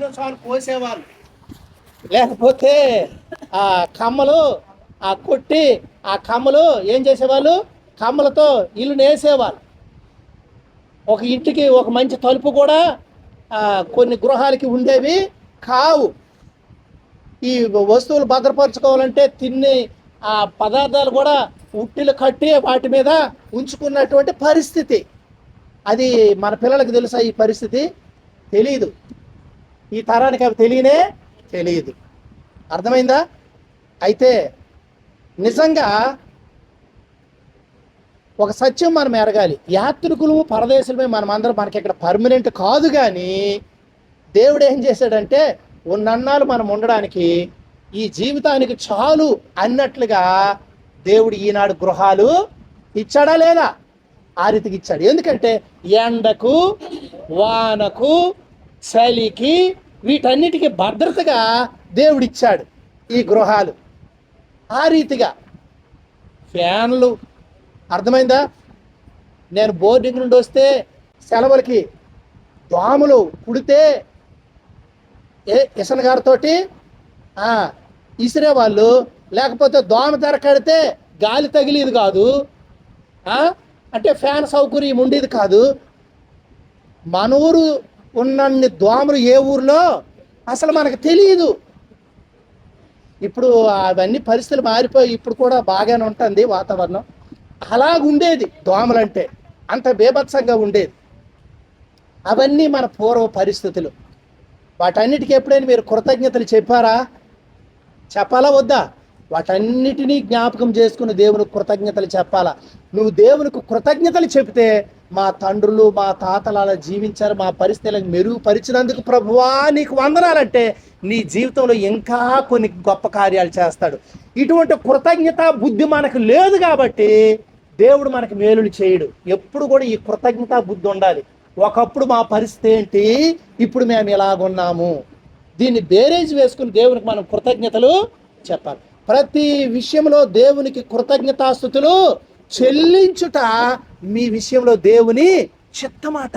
దినోత్సవాలు కోసేవాళ్ళు, లేకపోతే ఆ కమ్మలు కొట్టి ఆ కమ్మలు ఏం చేసేవాళ్ళు, కమ్మలతో ఇల్లు నేసేవాళ్ళు. ఒక ఇంటికి ఒక మంచి తలుపు కూడా కొన్ని గృహాలకి ఉండేవి కావు. ఈ వస్తువులు భద్రపరచుకోవాలంటే తిని ఆ పదార్థాలు కూడా ఉట్టిలు కట్టి వాటి మీద ఉంచుకున్నటువంటి పరిస్థితి. అది మన పిల్లలకు తెలుసా ఈ పరిస్థితి? తెలియదు. ఈ తరానికి అవి తెలియదు. అర్థమైందా? అయితే నిజంగా ఒక సత్యం మనం ఎరగాలి. యాత్రికులు పరదేశులమే మనమందరం, మనకి ఇక్కడ పర్మనెంట్ కాదు. కానీ దేవుడు ఏం చేశాడంటే ఉన్నన్నాళ్ళు మనం ఉండడానికి, ఈ జీవితానికి చాలు అన్నట్లుగా దేవుడు ఈనాడు గృహాలు ఇచ్చాడా లేదా? ఆ రీతికి ఇచ్చాడు. ఎందుకంటే ఎండకు, వానకు, చలికి, వీటన్నిటికీ భద్రతగా దేవుడు ఇచ్చాడు ఈ గృహాలు. ఆ రీతిగా ఫ్యాన్లు, అర్థమైందా? నేను బోర్డింగ్ నుండి వస్తే సెలవులకి దోమలు కుడితే ఇసన గారితోటి ఇసిరేవాళ్ళు, లేకపోతే దోమ తెర కడితే గాలి తగిలేది కాదు, అంటే ఫ్యాన్ సౌకర్యం ఉండేది కాదు. మన ఊరు ఉన్నన్ని దోమలు ఏ ఊర్లో అసలు మనకు తెలియదు. ఇప్పుడు అవన్నీ పరిస్థితులు మారిపోయి ఇప్పుడు కూడా బాగానే ఉంటుంది వాతావరణం. అలాగుండేది దోమలంటే, అంత బీభత్సంగా ఉండేది. అవన్నీ మన పూర్వ పరిస్థితులు. వాటన్నిటికీ ఎప్పుడైనా మీరు కృతజ్ఞతలు చెప్పాలా వద్దా? వాటన్నిటినీ జ్ఞాపకం చేసుకుని దేవునికి కృతజ్ఞతలు చెప్పాలా. నువ్వు దేవునికి కృతజ్ఞతలు చెప్తే, మా తండ్రులు మా తాతలు అలా జీవించారు, మా పరిస్థితులను మెరుగుపరిచినందుకు ప్రభువా నీకు వందనాలంటే నీ జీవితంలో ఇంకా కొన్ని గొప్ప కార్యాలు చేస్తాడు. ఇటువంటి కృతజ్ఞత బుద్ధి మనకు లేదు కాబట్టి దేవుడు మనకు మేలులు చేయడు. ఎప్పుడు కూడా ఈ కృతజ్ఞత బుద్ధి ఉండాలి. ఒకప్పుడు మా పరిస్థితి ఏంటి, ఇప్పుడు మేము ఇలాగున్నాము, దీన్ని బేరేజ్ వేసుకుని దేవునికి మనం కృతజ్ఞతలు చెప్పాలి. ప్రతి విషయంలో దేవునికి కృతజ్ఞతాస్తుతులు చెల్లించుట మీ విషయంలో దేవుని చిత్తమాట.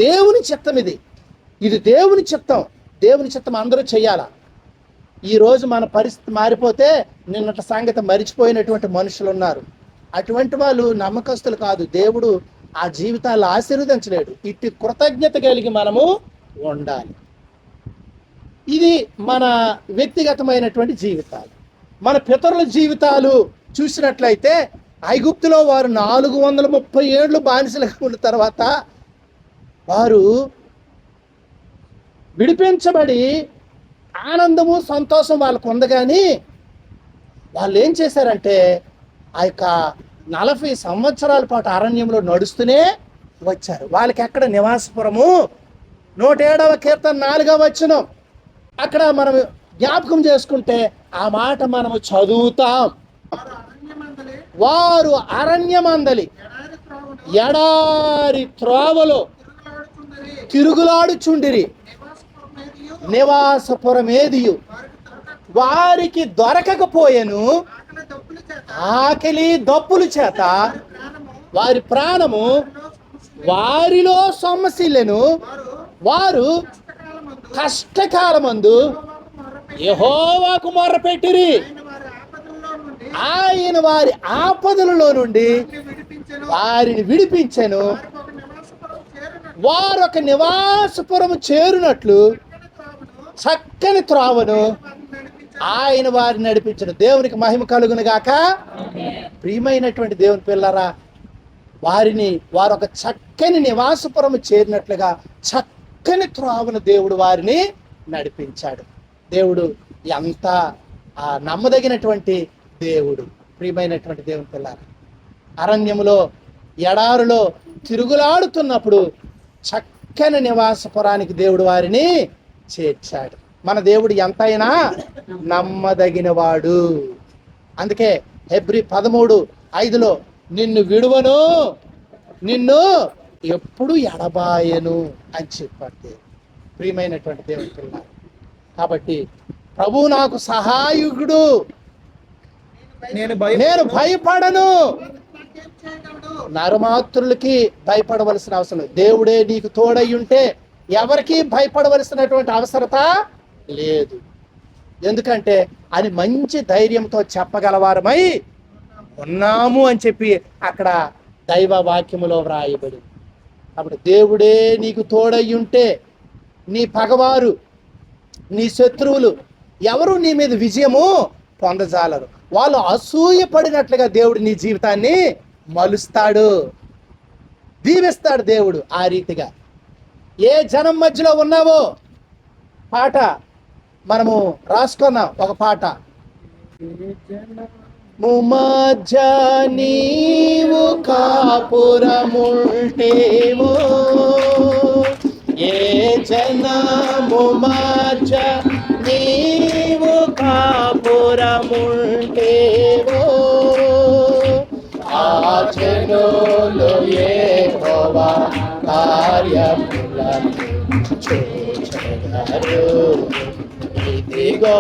దేవుని చిత్తం ఇది దేవుని చిత్తం. దేవుని చిత్తం అందరూ చెయ్యాల. ఈరోజు మన పరిస్థితి మారిపోతే నిన్నటి సంగతి మరిచిపోయినటువంటి మనుషులు ఉన్నారు. అటువంటి వాళ్ళు నమ్మకస్తులు కాదు. దేవుడు ఆ జీవితాలు ఆశీర్వదించలేడు. ఇట్టి కృతజ్ఞత కలిగి మనము ఉండాలి. ఇది మన వ్యక్తిగతమైనటువంటి జీవితాలు. మన పితరుల జీవితాలు చూసినట్లయితే ఐగుప్తులో వారు 430 ఏళ్ళు బానిసలుగా ఉన్న తర్వాత వారు విడిపించబడి ఆనందము సంతోషం వాళ్ళకు ఉందగాని వాళ్ళు ఏం చేశారంటే ఆ యొక్క 40 సంవత్సరాల పాటు అరణ్యంలో నడుస్తూనే వచ్చారు. వాళ్ళకి ఎక్కడ నివాసపురము 107వ కీర్తన 4వ వచనం అక్కడ మనం జ్ఞాపకం చేసుకుంటే ఆ మాట మనము చదువుతాం. వారు అరణ్యమందలి ఎడారి త్రోవలో తిరుగులాడుచుండిరి, నివాసపురమేదియు వారికి దొరకకపోయెను, ఆకలి దప్పుల చేత వారి ప్రాణము వారిలో సొమ్మసిల్లెను. వారు కష్టకాలమందు యెహోవాకు మొర్రపెట్టిరి, ఆయన వారి ఆపదలలో నుండి వారిని విడిపించెను. వారు ఒక నివాసపురము చేరునట్లు చక్కని త్రోవను ఆయన వారిని నడిపించను. దేవునికి మహిమ కలుగును గాక. ప్రియమైనటువంటి దేవుని పిల్లరా, వారు ఒక చక్కని నివాసపురము చేరినట్లుగా చక్కని త్రోవను దేవుడు వారిని నడిపించాడు. దేవుడు ఎంత నమ్మదగినటువంటి దేవుడు. ప్రియమైనటువంటి దేవుని పిల్లరా, అరణ్యములో ఎడారులో తిరుగులాడుతున్నప్పుడు చక్కని నివాసపురానికి దేవుడు వారిని చేర్చాడు. మన దేవుడు ఎంతైనా నమ్మదగినవాడు. అందుకే హెబ్రీ 13:5 నిన్ను విడువను, నిన్ను ఎప్పుడు ఎడబాయను అని చెప్పాడు. ప్రియమైనటువంటి దేవుని పిల్ల, కాబట్టి ప్రభు నాకు సహాయకుడు, నేను భయపడను. నరమాత్రులకి భయపడవలసిన అవసరం లేదు. దేవుడే నీకు తోడై ఉంటే ఎవరికి భయపడవలసినటువంటి అవసరత లేదు. ఎందుకంటే అని మంచి ధైర్యంతో చెప్పగలవారమై ఉన్నాము అని చెప్పి అక్కడ దైవ వాక్యములో వ్రాయబడి. కాబట్టి దేవుడే నీకు తోడై ఉంటే నీ పగవారు, నీ శత్రువులు ఎవరు నీ మీద విజయము పొందజాలరు. వాళ్ళు అసూయపడినట్లుగా దేవుడు నీ జీవితాన్ని మలుస్తాడు, దీవిస్తాడు దేవుడు. ఆ రీతిగా ఏ జనం మధ్యలో ఉన్నావో, పాట మనము రాసుకున్నాం ఒక పాట. మధ్య నీవు కాపురముంటేవో, ఏ జనము మధ్య నీవు కాపురముంటేవో, ఆ జనులు యెహోవా కార్యములను చూచెదరు. ఇదిగో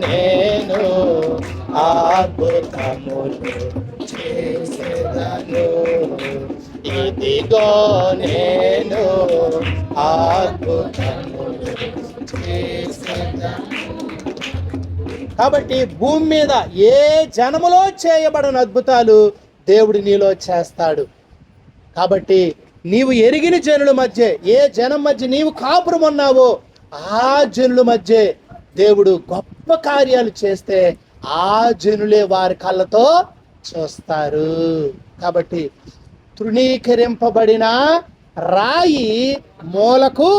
నేను అద్భుతములు చేసేదను, ఇదిగో నేను అద్భుతములు చేసేదను. కాబట్టి భూమి మీద ఏ జనములో చేయబడిన అద్భుతాలు దేవుడు నీలో చేస్తాడు. కాబట్టి నీవు ఎరిగిన జనుల మధ్య, ఏ జనం మధ్య నీవు కాపురం ఉన్నావో ఆ జనుల మధ్య దేవుడు గొప్ప కార్యాలు చేస్తే ఆ జనులే వారి కళ్ళతో చూస్తారు. కాబట్టి తృణీకరింపబడిన రాయి మూలకు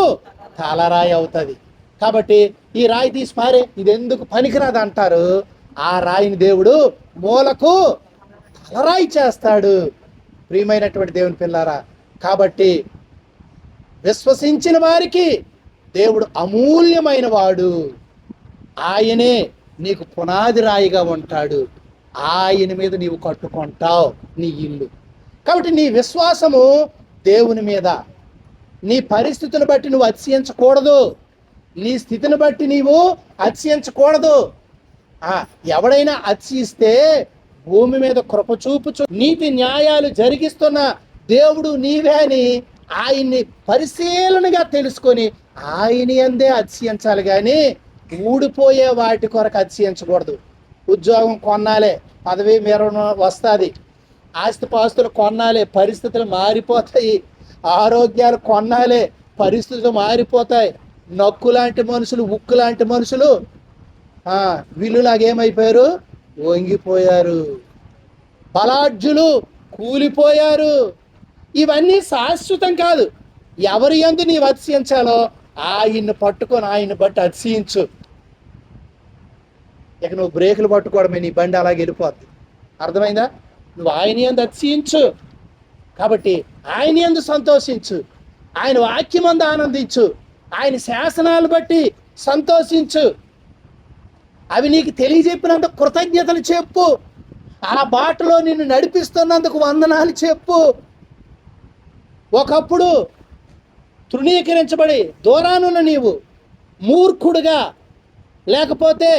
తలరాయి అవుతుంది. కాబట్టి ఈ రాయి తీసి పారే, ఇది ఎందుకు పనికిరాదు అంటారు. ఆ రాయిని దేవుడు మూలకు తలరాయి చేస్తాడు. ప్రియమైనటువంటి దేవుని పిల్లారా, కాబట్టి విశ్వసించిన వారికి దేవుడు అమూల్యమైన వాడు. ఆయనే నీకు పునాది రాయిగా ఉంటాడు. ఆయన మీద నీవు కట్టుకుంటావు నీ ఇల్లు. కాబట్టి నీ విశ్వాసము దేవుని మీద. నీ పరిస్థితిని బట్టి నువ్వు అతిశయించకూడదు, నీ స్థితిని బట్టి నీవు అతిశయించకూడదు. ఎవడైనా అతిశయిస్తే భూమి మీద కృప చూపుచు నీతి న్యాయాలు జరిగిస్తున్న దేవుడు నీవే అని ఆయన్ని పరిశీలనగా తెలుసుకొని ఆయన యందే అతిశయించాలి, కానీ ఊడిపోయే వాటి కొరకు అతిశయించకూడదు. ఉద్యోగం కొన్నాలే, పదవి మీద వస్తుంది, ఆస్తిపాస్తులు కొన్నాలే, పరిస్థితులు మారిపోతాయి. ఆరోగ్యాలు కొన్నాలే, పరిస్థితులు మారిపోతాయి. నక్కు లాంటి మనుషులు, ఉక్కు లాంటి మనుషులు వీళ్ళులాగేమైపోయారు, వంగిపోయారు. బలాఢ్యులు కూలిపోయారు. ఇవన్నీ శాశ్వతం కాదు. ఎవరి యందు నీవు అతిశయించాలో ఆయన్ని పట్టుకొని ఆయన్ని బట్టి అతిశయించు. ఇక నువ్వు బ్రేకులు పట్టుకోవడమే, నీ బండి అలాగే వెళ్ళిపోద్ది. అర్థమైందా? నువ్వు ఆయన యందు అతిశయించు. కాబట్టి ఆయన యందు సంతోషించు, ఆయన వాక్యమందు ఆనందించు, ఆయన శాసనాలు బట్టి సంతోషించు. అవి నీకు తెలియజెప్పినందుకు కృతజ్ఞతలు చెప్పు. ఆ బాటలో నిన్ను నడిపిస్తున్నందుకు వందనాలు చెప్పు. ఒకప్పుడు తృణీకరించబడి దూరానున్న నీవు మూర్ఖుడుగా, లేకపోతే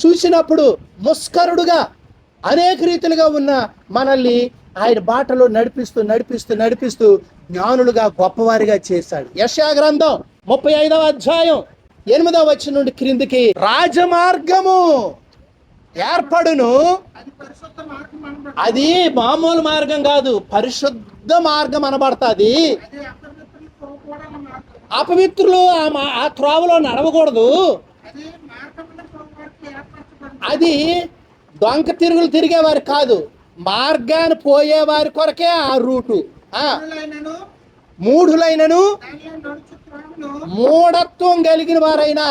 చూసినప్పుడు ముస్కరుడుగా అనేక రీతులుగా ఉన్న మనల్ని ఆయన బాటలో నడిపిస్తూ నడిపిస్తూ నడిపిస్తూ జ్ఞానులుగా గొప్పవారిగా చేశాడు. యెషయా గ్రంథం 35వ అధ్యాయం 8వ వచనం నుండి క్రిందికి, రాజమార్గము ఏర్పడును, అది మామూలు మార్గం కాదు, పరిశుద్ధ మార్గం అనబడుతుంది. అపవిత్రులు ఆ త్రోవలో నడవకూడదు. అది దొంగ తిరుగులు తిరిగేవారు కాదు, మార్గాన్ని పోయేవారి కొరకే ఆ రూటు. మూఢులైనను మూఢత్వం కలిగిన వారైనా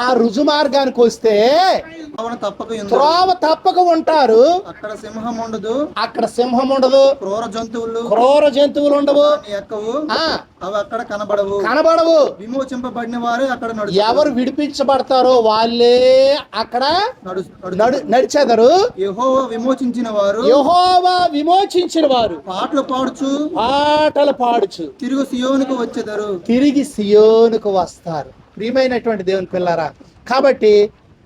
ఆ రుజు మార్గానికి వస్తే త్రోవ తప్పక ఉంటారు. అక్కడ సింహం ఉండదు, అక్కడ సింహం ఉండదు, క్రూర జంతువులు ఉండవు, అవి అక్కడ కనబడవు. విమోచింపబడిన వారే అక్కడ ఎవరు విడిపించబడతారో వాళ్ళే అక్కడ నడిచెదరు. యెహోవా విమోచించిన వారు పాటలు పాడుచు తిరిగి సియోనుకు వస్తారు. ప్రియమైనటువంటి దేవుని పిల్లారా, కాబట్టి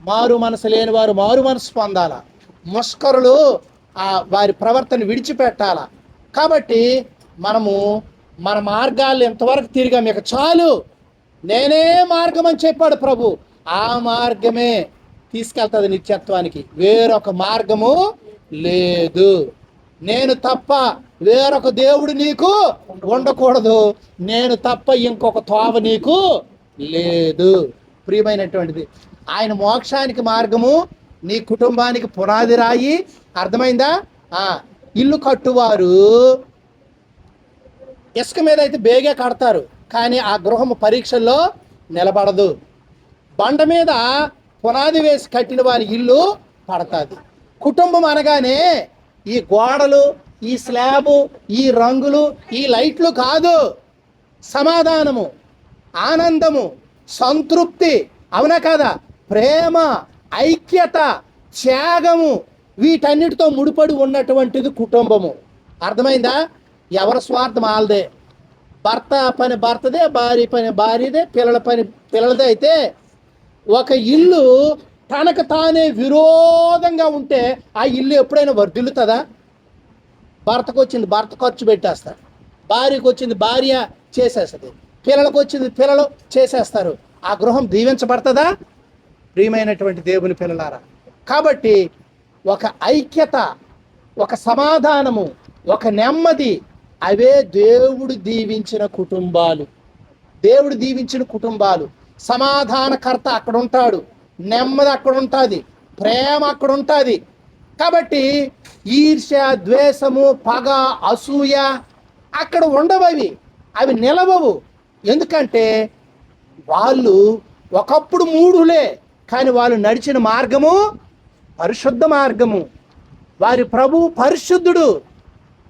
మారు మనసు లేని వారు మారు మనసు పొందాలా, ముష్కరులు వారి ప్రవర్తన విడిచిపెట్టాలా. కాబట్టి మనము మన మార్గాలు ఎంతవరకు తిరిగాం, ఇక చాలు, నేనే మార్గం అని చెప్పాడు ప్రభు. ఆ మార్గమే తీసుకెళ్తుంది నిత్యత్వానికి. వేరొక మార్గము లేదు. నేను తప్ప వేరొక దేవుడు నీకు ఉండకూడదు. నేను తప్ప ఇంకొక తోవ నీకు లేదు. ప్రియమైనటువంటిది, ఆయన మోక్షానికి మార్గము, నీ కుటుంబానికి పునాది రాయి. అర్థమైందా? ఇల్లు కట్టువారు ఇసుక మీద అయితే బేగే కడతారు, కానీ ఆ గృహము పరీక్షల్లో నిలబడదు. బండ మీద పునాది వేసి కట్టిన వారి ఇల్లు పడతాది. కుటుంబం అనగానే ఈ గోడలు, ఈ స్లాబు, ఈ రంగులు, ఈ లైట్లు కాదు. సమాధానము, ఆనందము, సంతృప్తి, అవునా కదా, ప్రేమ, ఐక్యత, త్యాగము, వీటన్నిటితో ముడిపడి ఉన్నటువంటిది కుటుంబము. అర్థమైందా? ఎవరి స్వార్థం వాళ్ళదే. భర్త పని భర్తదే, భార్య పని భార్యదే, పిల్లల పని పిల్లలదే. అయితే ఒక ఇల్లు తనకు తానే విరోధంగా ఉంటే ఆ ఇల్లు ఎప్పుడైనా వర్ధిల్లుతుందా? భర్తకు వచ్చింది భర్త ఖర్చు పెట్టేస్తాడు, భార్యకు వచ్చింది భార్య చేసేస్తుంది, పిల్లలకు వచ్చింది పిల్లలు చేసేస్తారు. ఆ గృహం దీవించబడుతుందా? ప్రియమైనటువంటి దేవుని పిల్లలారా, కాబట్టి ఒక ఐక్యత, ఒక సమాధానము, ఒక నెమ్మది, అవే దేవుడు దీవించిన కుటుంబాలు. దేవుడు దీవించిన కుటుంబాలు. సమాధానకర్త అక్కడ ఉంటాడు, నెమ్మది అక్కడ ఉంటుంది, ప్రేమ అక్కడ ఉంటుంది. కాబట్టి ఈర్ష్య, ద్వేషము, పగ, అసూయ అక్కడ ఉండవు. అవి నిలవవు. ఎందుకంటే వాళ్ళు ఒకప్పుడు మూఢులే, కానీ వాళ్ళు నడిచిన మార్గము పరిశుద్ధ మార్గము. వారి ప్రభువు పరిశుద్ధుడు.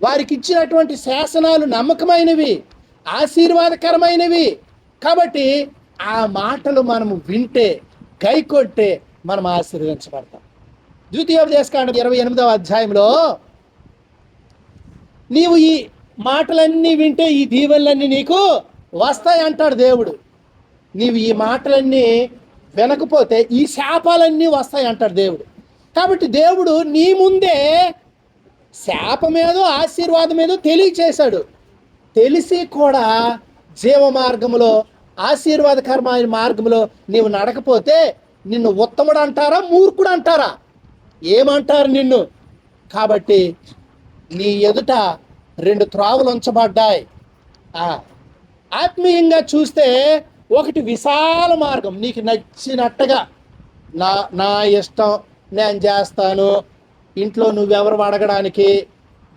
వారికి ఇచ్చినటువంటి శాసనాలు నమ్మకమైనవి, ఆశీర్వాదకరమైనవి. కాబట్టి ఆ మాటలు మనము వింటే, గైకొట్టే మనం ఆశీర్వదించబడతాం. ద్వితీయోపదేశకాండం 28వ అధ్యాయంలో నీవు ఈ మాటలన్నీ వింటే ఈ దీవెనలన్నీ నీకు వస్తాయి అంటాడు దేవుడు. నీవు ఈ మాటలన్నీ వినకపోతే ఈ శాపాలన్నీ వస్తాయి అంటాడు దేవుడు. కాబట్టి దేవుడు నీ ముందే శాపమేదో ఆశీర్వాదమేదో తెలియచేశాడు. తెలిసి కూడా జీవ మార్గంలో, ఆశీర్వాదకరమైన మార్గంలో నీవు నడకపోతే నిన్ను ఉత్తముడు అంటారా, మూర్ఖుడు అంటారా? ఏమంటారు నిన్ను? కాబట్టి నీ ఎదుట 2 త్రోవలు ఉంచబడ్డాయి. ఆత్మీయంగా చూస్తే ఒకటి విశాల మార్గం, నీకు నచ్చినట్టుగా నా ఇష్టం నేను చేస్తాను. ఇంట్లో నువ్వెవరు అడగడానికి,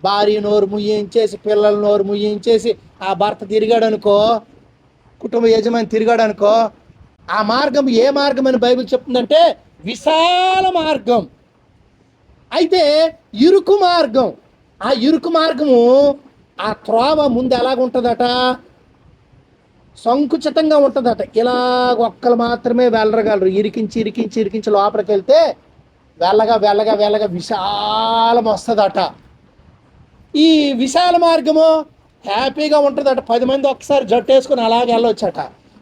భార్య నోరు ముయ్యించేసి, పిల్లల నోరు ముయ్యించేసి ఆ భర్త తిరిగాడు అనుకో, కుటుంబ యజమాని తిరిగాడు అనుకో, ఆ మార్గం ఏ మార్గం అని బైబిల్ చెప్తుందంటే విశాల మార్గం. అయితే ఇరుకు మార్గం, ఆ ఇరుకు మార్గము, ఆ త్రోవ ముందు ఎలాగుంటుందట, సంకుచితంగా ఉంటుందట. ఇలాగ ఒక్కరు మాత్రమే వెళ్ళగలరు. ఇరికించి ఇరికించి ఇరికించి లోపలికి వెళ్తే వెళ్ళగా వెళ్ళగా వెళ్ళగా విశాలం వస్తుందట. ఈ విశాల మార్గము హ్యాపీగా ఉంటుందట. 10 మంది ఒకసారి జట్టు వేసుకుని అలాగే వెళ్ళొచ్చట.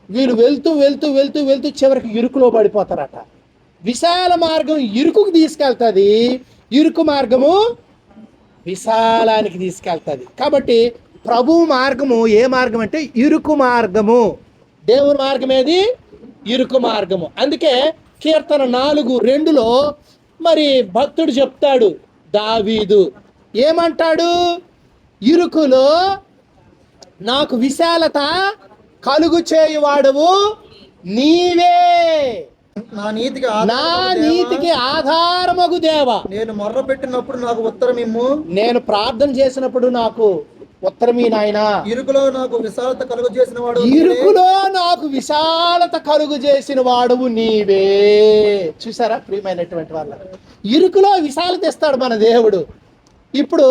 వీళ్ళు వెళ్తూ వెళ్తూ వెళ్తూ వెళ్తూ చివరికి ఇరుకులో పడిపోతారట. విశాల మార్గం ఇరుకుకు తీసుకెళ్తుంది, ఇరుకు మార్గము విశాలానికి తీసుకెళ్తుంది. కాబట్టి ప్రభు మార్గము ఏ మార్గం అంటే ఇరుకు మార్గము. దేవుని మార్గం ఏది? ఇరుకు మార్గము. అందుకే కీర్తన 4:2లో మరి భక్తుడు చెప్తాడు, దావీదు ఏమంటాడు? ఇరుకులో నాకు విశాలత కలుగు చేయువాడవు నీవే, నా నీతికి ఆధారమగు దేవా. నేను మొర్ర పెట్టినప్పుడు నాకు ఉత్తరం ఇమ్ము, నేను ప్రార్థన చేసినప్పుడు నాకు ఉత్తరమీ నాయనా. ఇరుకులో నాకు విశాలత కలుగు చేసిన వాడు, ఇరుకులో నాకు విశాలత కలుగు చేసిన వాడువు నీవే. చూసారా ప్రియమైనటువంటి వాళ్ళ, ఇరుకులో విశాలత ఇస్తాడు మన దేవుడు. ఇప్పుడు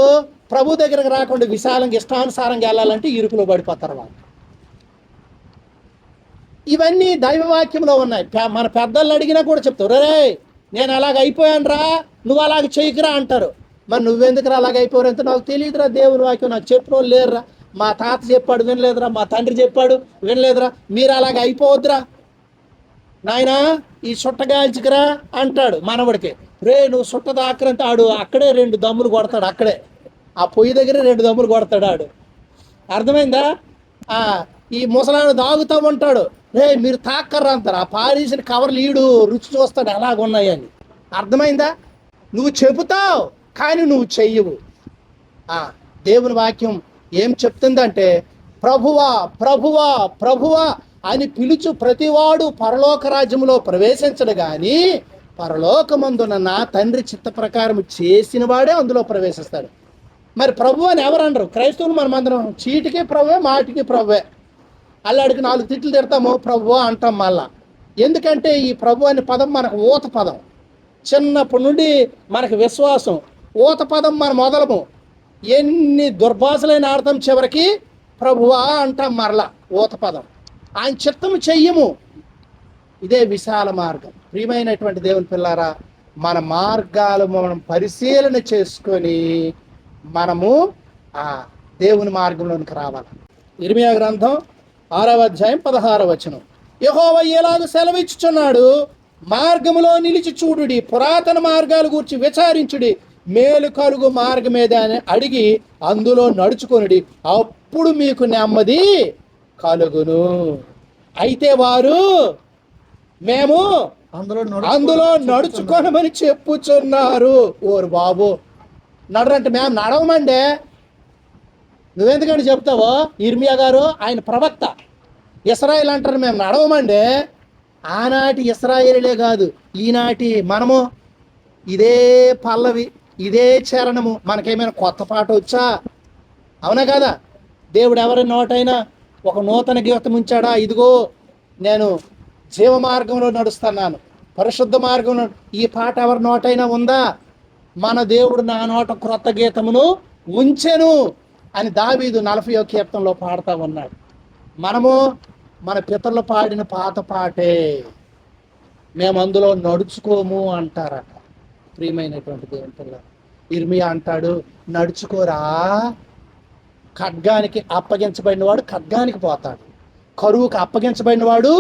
ప్రభు దగ్గరకు రాకుండా విశాలంగా ఇష్టానుసారంగా వెళ్ళాలంటే ఇరుకులో పడిపోతారు వాళ్ళు. ఇవన్నీ దైవవాక్యంలో ఉన్నాయి. మన పెద్దలను అడిగినా కూడా చెప్తారు, రే నేను అలాగ అయిపోయాను రా, నువ్వు అలాగ చేయకురా అంటారు. మరి నువ్వెందుకురా అలాగ అయిపోయారు ఎంత నాకు తెలియదురా, దేవుని వాక్యం నాకు చెప్పిన వాళ్ళు లేరురా, మా తాత చెప్పాడు వినలేదురా, మా తండ్రి చెప్పాడు వినలేదురా, మీరు అలాగ అయిపోవద్దురా నాయనా, ఈ సుట్టగాల్చికరా అంటాడు మనవడికి. రే నువ్వు సుట్ట దాకరంటే ఆడు అక్కడే 2 దమ్ములు కొడతాడు, అక్కడే ఆ పొయ్యి దగ్గర 2 దమ్ములు కొడతాడు ఆడు. అర్థమైందా? ఈ ముసలాడు తాగుతూ ఉంటాడు, రే మీరు తాక్కర్రా అంటారు. ఆ పారేసిన కవర్లు ఈడు రుచి చూస్తాడు ఎలాగున్నాయని. అర్థమైందా? నువ్వు చెబుతావు కానీ నువ్వు చెయ్యవు. దేవుని వాక్యం ఏం చెప్తుందంటే, ప్రభువా ప్రభువా ప్రభువా అని పిలుచు ప్రతివాడు పరలోక రాజ్యంలో ప్రవేశించడు కానీ పరలోకమందున నా తండ్రి చిత్త ప్రకారం చేసిన వాడే అందులో ప్రవేశిస్తాడు. మరి ప్రభు అని ఎవరు అనరు? క్రైస్తవులు మనమందరం చీటికి ప్రభువే, మాటికి ప్రభువే. అల్లాడికి 4 తిట్లు తిడతాము, ప్రభు అంటాం మళ్ళా. ఎందుకంటే ఈ ప్రభు అనే పదం మనకు ఊత పదం. చిన్నప్పటి నుండి మనకు విశ్వాసం ఊత పదం. మన మొదలము ఎన్ని దుర్భాషలైన ఆడతాం, చివరికి ప్రభువా అంటాం మరలా ఊత పదం. ఆయన చిత్తము చెయ్యము. ఇదే విశాల మార్గం. ప్రియమైనటువంటి దేవుని పిల్లారా, మన మార్గాలు మనం పరిశీలన చేసుకొని మనము ఆ దేవుని మార్గంలోనికి రావాలి. ఇర్మియా గ్రంథం 6వ అధ్యాయం 16వ వచనం, యెహోవా ఎలాగ సెలవిచ్చుచున్నాడు, మార్గములో నిలిచి చూడుడి, పురాతన మార్గాల గురించి విచారించుడి, మేలు కలుగు మార్గమేదా అని అడిగి అందులో నడుచుకొనుడి, అప్పుడు మీకు నెమ్మది కలుగును. అయితే వారు మేము అందులో నడుచుకోనమని చెప్పుచున్నారు. ఓరు బాబు, నడరంటే మేము నడవమండే. నువ్వెందుకంటే చెప్తావో? ఇర్మియా గారు ఆయన ప్రవక్త. ఇశ్రాయేల్ అంటారు మేము నడవమండే. ఆనాటి ఇశ్రాయేలే కాదు, ఈనాటి మనము ఇదే పల్లవి, ఇదే చరణము. మనకేమైనా కొత్త పాట వచ్చా? అవునా కదా? దేవుడు ఎవరి నోటైనా ఒక నూతన గీతం ఉంచాడా? ఇదిగో నేను జీవ మార్గంలో నడుస్తున్నాను, పరిశుద్ధ మార్గంలో. ఈ పాట ఎవరి నోటైనా ఉందా? మన దేవుడు నా నోట క్రొత్త గీతమును ఉంచెను అని దావీదు 40వ కీర్తనలో పాడుతూ ఉన్నాడు. మనము మన పితరులు పాడిన పాత పాటే మేము అందులో నడుచుకోము అంటారట. ప్రియమైనటువంటి దేవుని పిల్ల, ఇర్మియా అంటాడు, నడుచుకోరా. ఖడ్గానికి అప్పగించబడిన వాడు ఖడ్గానికి పోతాడు, కరువుకు అప్పగించబడిన వాడు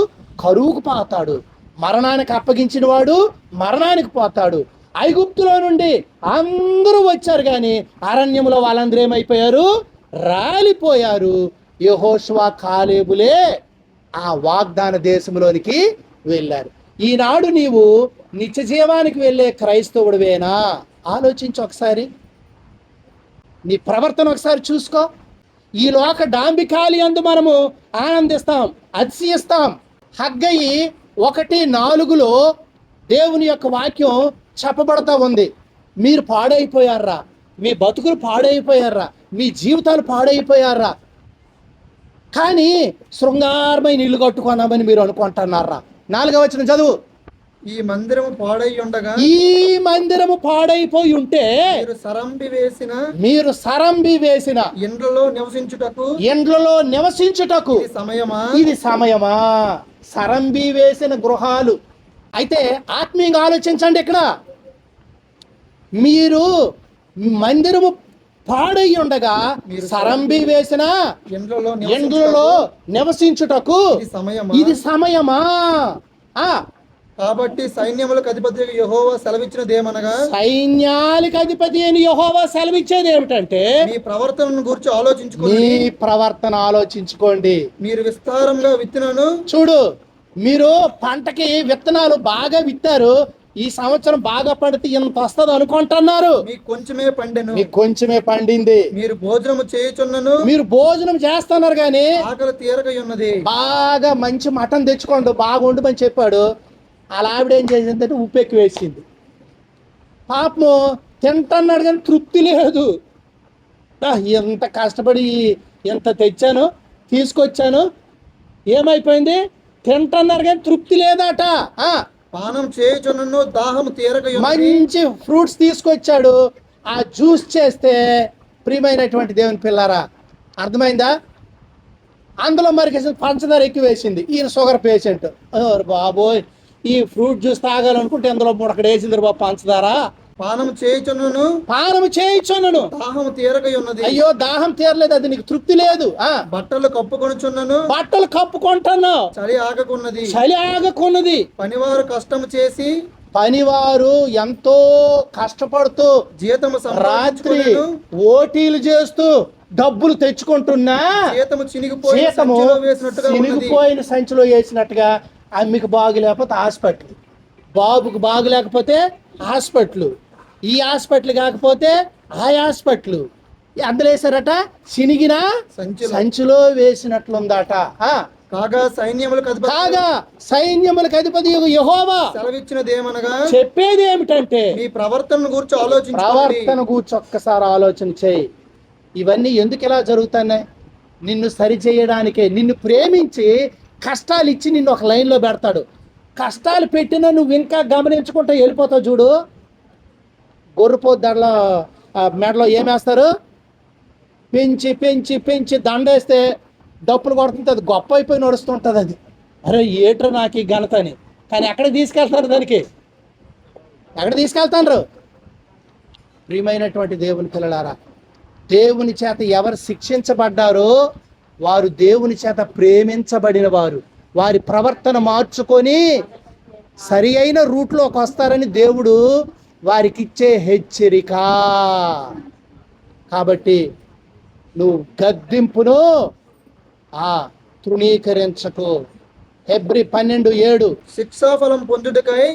కరువుకు పోతాడు, మరణానికి అప్పగించిన వాడు మరణానికి పోతాడు. ఐగుప్తులో నుండి అందరూ వచ్చారు కానీ అరణ్యంలో వాళ్ళందరూ ఏమైపోయారు? రాలిపోయారు. యెహోషువ కాలేబులే ఆ వాగ్దాన దేశంలోనికి వెళ్ళారు. ఈనాడు నీవు నిత్య జీవానికి వెళ్ళే క్రైస్తవుడివేనా? ఆలోచించు ఒకసారి. నీ ప్రవర్తన ఒకసారి చూసుకో. ఈ లోక డాంబికాలి అందు మనము ఆనందిస్తాం, అతిశయిస్తాం. హగ్గయి 1:4 దేవుని యొక్క వాక్యం చెప్పబడతా ఉంది. మీరు పాడైపోయారా, మీ బతుకులు పాడైపోయారా, మీ జీవితాలు పాడైపోయారా, కానీ శృంగారమైన ఇల్లు కట్టుకున్నామని మీరు అనుకుంటున్నారా? 4వ వచనం చదువు. ఈ మందిరము పాడై ఉండగా, ఈ మందిరము పాడైపోయి ఉంటే మీరు సరంబి వేసిన ఇండ్లలో నివసించుటకు ఇది సమయమా? సరంబి వేసిన గృహాలు. అయితే ఆత్మీయంగా ఆలోచించండి. ఇక్కడ మీరు మందిరము పాడై ఉండగా సరంబి వేసిన ఇండ్లలో నివసించుటకు ఇది సమయమా? కాబట్టి సైన్యములకు అధిపతి యెహోవా సెలవిచ్చినదేమనగా, సైన్యాలకు అధిపతి అని యెహోవా సెలవిచ్చేది ఏమిటంటే, మీ ప్రవర్తనను గురించి ఆలోచించుకోండి. మీ ప్రవర్తన ఆలోచించుకోండి. మీరు విస్తారంగా విత్తనను చూడు, మీరు పంటకి విత్తనాలు బాగా విత్తారు, ఈ సంవత్సరం బాగా పడితే ఇంత వస్తుంది అనుకుంటున్నారు. మీకు కొంచెమే పండెను, మీకు కొంచెమే పండింది. మీరు భోజనం చేయుచున్నను, మీరు భోజనం చేస్తున్నారు కానీ ఆకలి తీరక ఉన్నది. బాగా మంచి మటన్ తెచ్చుకోండి, బాగా వండుమని చెప్పాడు. అలా ఆవిడ ఏం చేసిందంటే ఉప్పు ఎక్కువ వేసింది. పాపము తింటున్నాడు కానీ తృప్తి లేదు. ఎంత కష్టపడి ఎంత తెచ్చాను, తీసుకొచ్చాను, ఏమైపోయింది? తింటున్నారు కానీ తృప్తి లేదట. పానం చేయుచున్నను, దాహం తీరక ఉన్నది. మంచి ఫ్రూట్స్ తీసుకొచ్చాడు, ఆ జ్యూస్ చేస్తే, ప్రియమైనటువంటి దేవుని పిల్లారా, అర్థమైందా? అందులో మరి పంచదార ఎక్కువ వేసింది. ఈయన షుగర్ పేషెంట్. బాబోయ్, ఈ ఫ్రూట్ జ్యూస్ తాగాలనుకుంటే అందులో ముడకడ వేసింది బాబు పంచదార. పానం చేయుచున్నను, దాహం తీరక ఉన్నది. అయ్యో, దాహం తీరలేదు, అది నీకు తృప్తి లేదు. బట్టలు కప్పుకొనుచున్నను, బట్టలు కప్పుకుంటున్నావు, చలి ఆగకున్నది. పనివారు కష్టం చేసి, పనివారు ఎంతో కష్టపడుతూ జీతము రాత్రి ఓటీలు చేస్తూ డబ్బులు తెచ్చుకుంటున్నా జీతము చినిగిపోయిన జీతము సంచిలో వేసినట్టుగా ఉన్నది. చినిగిపోయిన సంచిలో వేసినట్టుగా అమ్మికి బాగులేకపోతే హాస్పిటల్, బాబుకు బాగులేకపోతే హాస్పిటల్, ఈ హాస్పిటల్ కాకపోతే ఆ హాస్పిటల్, అందులో వేసారట చినిగిన సంచిలో. సంచిలో వేసినట్లుందట. కాగా సైన్యములకు అధిపతి కాగా సైన్యములకు అధిపతి యెహోవా సెలవిచ్చినదేమనగా, చెప్పేది ఏమిటంటే మీ ప్రవర్తనను గురించి ఆలోచించుకోండి. ప్రవర్తన కూర్చొని ఒక్కసారి ఆలోచన చేయి. ఇవన్నీ ఎందుకు ఇలా జరుగుతున్నాయి? నిన్ను సరిచేయడానికే. నిన్ను ప్రేమించి కష్టాలు ఇచ్చి నిన్ను ఒక లైన్లో పెడతాడు. కష్టాలు పెట్టినా నువ్వు ఇంకా గమనించుకుంటూ వెళ్ళిపోతావు చూడు. గొర్రెపోతు దడలో మెడలో ఏమేస్తారు? పెంచి పెంచి పెంచి దండేస్తే డప్పులు కొడుతుంటే అది గొప్ప అయిపోయి నడుస్తుంటుంది. అది అరే ఏట్రా నాకు ఈ ఘనత అని. కానీ ఎక్కడికి తీసుకెళ్తారు? దానికి ఎక్కడ తీసుకెళ్తారు? ప్రియమైనటువంటి దేవుని పిల్లలారా, దేవుని చేత ఎవరు శిక్షించబడ్డారో వారు దేవుని చేత ప్రేమించబడిన వారు. వారి ప్రవర్తన మార్చుకొని సరి అయిన రూట్లోకి వస్తారని దేవుడు వారికి ఇచ్చే హెచ్చరిక. కాబట్టి నువ్వు గద్దింపును తృణీకరించకు. హెబ్రీ 12:7. శిక్షాఫలం పొందుటకై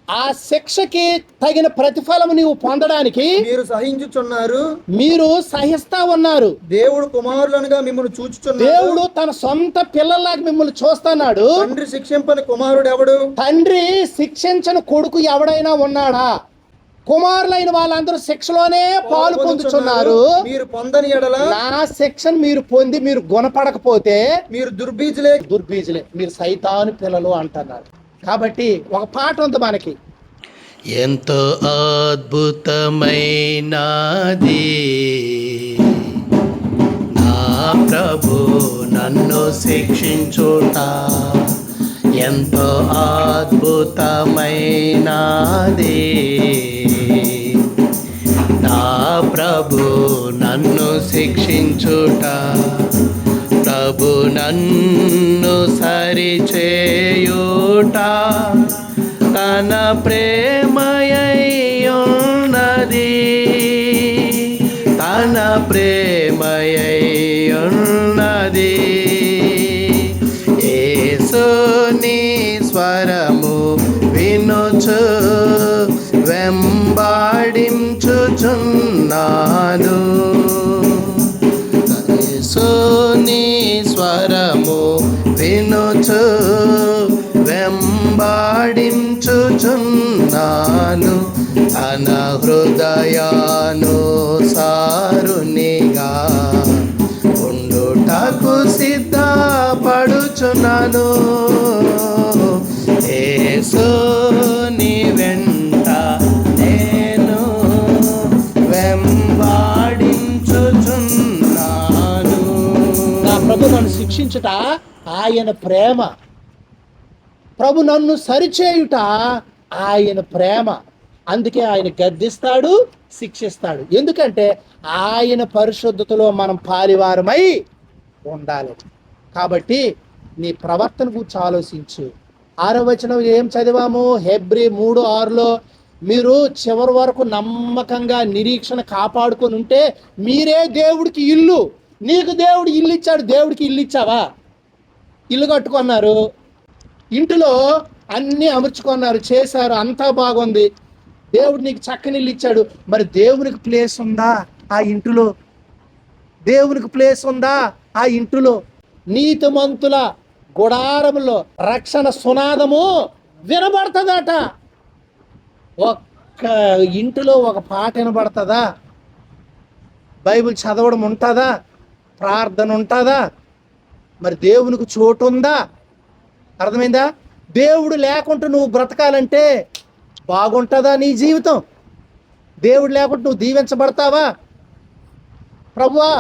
ఆ శిక్షకి తగిన ప్రతిఫలము నీవు పొందడానికి మీరు సహించుచున్నారు. మీరు సహిస్తా ఉన్నారు. దేవుడు కుమారులనుగా మిమ్మల్ని చూచుచున్నాడు. దేవుడు తన సొంత పిల్లల్లాగా మిమ్మల్ని చూస్తున్నాడు. తండ్రి శిక్షింపని కుమారుడు ఎవడు? తండ్రి శిక్షించని కొడుకు ఎవడైనా ఉన్నాడా? కుమారులైన వాళ్ళందరూ శిక్షలోనే పాలు పొందుతున్నారు. మీరు పొందని ఎడల నా శిక్షను మీరు పొంది మీరు గుణపడకపోతే మీరు దుర్బీజులే. మీరు సైతాను పిల్లలు అంటున్నారు. కాబట్టి ఒక పాట ఉంది మనకి, ఎంతో అద్భుతమైనది నా ప్రభు నన్ను శిక్షించుట, ఎంతో అద్భుతమైనది నా ప్రభు నన్ను శిక్షించుట, ప్రభు నన్ను సరిచేయుట తన ప్రేమయ్యున్నది, తన ప్రేమయ్యున్నది. యేసుని స్వరము వినుచు వెంబాడించుచున్నాను, యేసుని స్వరము వినుచు వెంబాడించుచున్నాను, తన హృదయానుసారునిగా ఉండుటకు సిద్ధపడుచున్నాను. యేసుని వెంట నేను వెంబాడించుచున్నాను. నా ప్రభు నన్ను శిక్షించుట ఆయన ప్రేమ, ప్రభు నన్ను సరిచేయుట ఆయన ప్రేమ. అందుకే ఆయన గద్దిస్తాడు, శిక్షిస్తాడు. ఎందుకంటే ఆయన పరిశుద్ధతలో మనం పాలివారమై ఉండాలి. కాబట్టి నీ ప్రవర్తన గురించి ఆలోచించు. 6వ వచనం ఏం చదివాము? హెబ్రీ 3:6లో మీరు చివరి వరకు నమ్మకంగా నిరీక్షణ కాపాడుకొని ఉంటే మీరే దేవుడికి ఇల్లు. నీకు దేవుడు ఇల్లు ఇచ్చాడు, దేవుడికి ఇల్లు ఇచ్చావా? ఇల్లు కట్టుకున్నారు, ఇంటిలో అన్నీ అమర్చుకున్నారు, చేశారు, అంతా బాగుంది. దేవుడు నీకు చక్కని ఇల్లు ఇచ్చాడు. మరి దేవునికి ప్లేస్ ఉందా ఆ ఇంటిలో? దేవునికి ప్లేస్ ఉందా ఆ ఇంటిలో? నీతిమంతుల గుడారములో రక్షణ సునాదము వినబడుతుందట. ఒక్క ఇంటిలో ఒక పాట వినబడుతుందా? బైబిల్ చదవడం ఉంటుందా? ప్రార్థన ఉంటుందా? మరి దేవునికి చోటు ఉందా? అర్థమైందా? దేవుడు లేకుండా నువ్వు బ్రతకాలంటే బాగుంటుందా నీ జీవితం? దేవుడు లేకుండా నువ్వు దీవించబడతావా? ప్రభువా,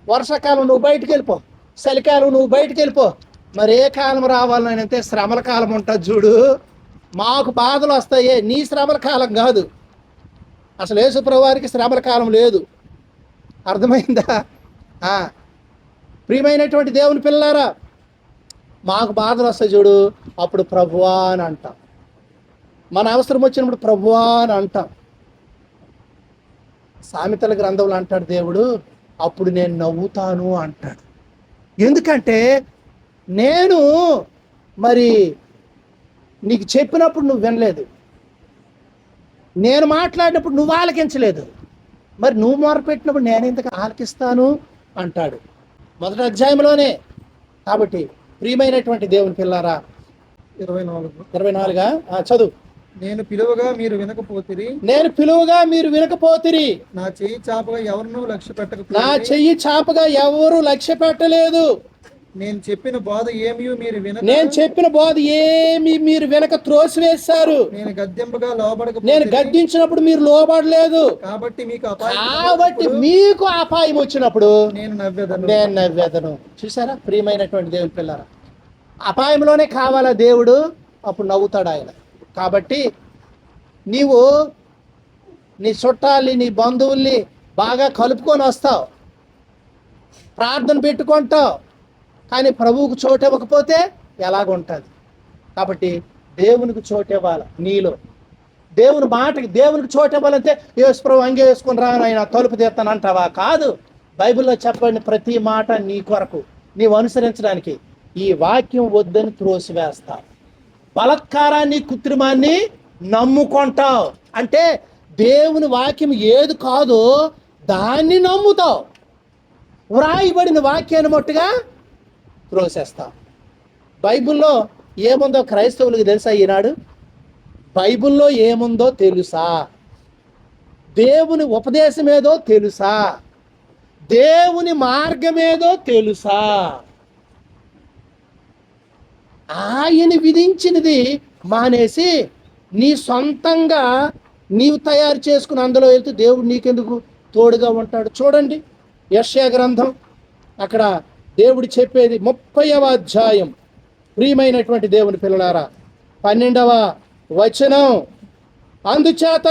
వర్షాకాలం నువ్వు బయటికి వెళ్ళిపో, చలికాలం నువ్వు బయటికి వెళ్ళిపో. మరి ఏ కాలం రావాలని అంటే శ్రమల కాలం ఉంటుంది చూడు. మాకు బాధలు వస్తాయే, నీ శ్రమల కాలం కాదు. అసలు యేసు ప్రభువారికి శ్రమల కాలం లేదు. అర్థమైందా? ప్రియమైనటువంటి దేవుని పిల్లారా, మాకు బాధలు వస్తాయి చూడు, అప్పుడు ప్రభువా అని అంటాం. మన అవసరం వచ్చినప్పుడు ప్రభువా అని అంటాం. సామెతల గ్రంథంలో అంటాడు దేవుడు, అప్పుడు నేను నవ్వుతాను అంటాడు. ఎందుకంటే నేను మరి నీకు చెప్పినప్పుడు నువ్వు వినలేదు, నేను మాట్లాడినప్పుడు నువ్వు ఆలకించలేదు, మరి నువ్వు మొరపెట్టినప్పుడు నేను ఎందుకు ఆలకిస్తాను అంటాడు. మొదటి అధ్యాయంలోనే. కాబట్టి ప్రియమైనటువంటి దేవుని పిల్లారా, 24 చదువు. నేను పిలువగా మీరు వినకపోతిరి, నేను పిలువగా మీరు వినకపోతిరి, నా చెయ్యి చాపగా ఎవరినూ లక్ష్య నా పెట్టకపోతే, చెయ్యి చాపగా ఎవరు లక్ష్య పెట్టలేదు, నేను చెప్పిన బోధ ఏమీ మీరు వినక, నేను చెప్పిన బోధ ఏమి మీరు వెనక త్రోసివేశారు, నేను గద్దెంపగా నేను లోబడకపోతే, గద్దించినప్పుడు మీరు లోబడలేదు, కాబట్టి మీకు అపాయం కాబట్టి వచ్చినప్పుడు మీకు అపాయం వచ్చినప్పుడు నేను నవ్వెదను. నేను నవ్వెదను. చూసారా ప్రియమైనటువంటి దేవుని పిల్లరా, అపాయంలోనే కావాలా దేవుడు, అప్పుడు నవ్వుతాడు ఆయన. కాబట్టి నీవు నీ చుట్టాల్ని నీ బంధువుల్ని బాగా కలుపుకొని వస్తావు, ప్రార్థన పెట్టుకుంటావు, కానీ ప్రభువుకు చోటు ఇవ్వకపోతే ఎలాగుంటుంది. కాబట్టి దేవునికి చోటు ఇవ్వాలి నీలో. దేవుని మాటకి దేవునికి చోటు ఇవ్వాలంటే యేసు ప్రభు అంగే వేసుకొని రాను ఆయన తలుపు తీస్తానంటావా? కాదు. బైబిల్లో చెప్పండి ప్రతి మాట నీ కొరకు నీవు అనుసరించడానికి ఈ వాక్యం వద్దని త్రోసివేస్తావు. బలత్కారాన్ని కృత్రిమాన్ని నమ్ముకుంటావు. అంటే దేవుని వాక్యం ఏది కాదో దాన్ని నమ్ముతావు, వ్రాయబడిన వాక్యాన్ని మట్టుగా త్రోసేస్తావు. బైబిల్లో ఏముందో క్రైస్తవులకు తెలుసా? ఈనాడు బైబిల్లో ఏముందో తెలుసా? దేవుని ఉపదేశం ఏదో తెలుసా? దేవుని మార్గం ఏదో తెలుసా? ఆయన విధించినది మానేసి నీ సొంతంగా నీవు తయారు చేసుకుని అందులో వెళ్తే దేవుడు నీకెందుకు తోడుగా ఉంటాడు. చూడండి యెషయా గ్రంథం, అక్కడ దేవుడు చెప్పేది 30వ అధ్యాయం. ప్రియమైనటువంటి దేవుని పిల్లలారా, 12వ వచనం. అందుచేత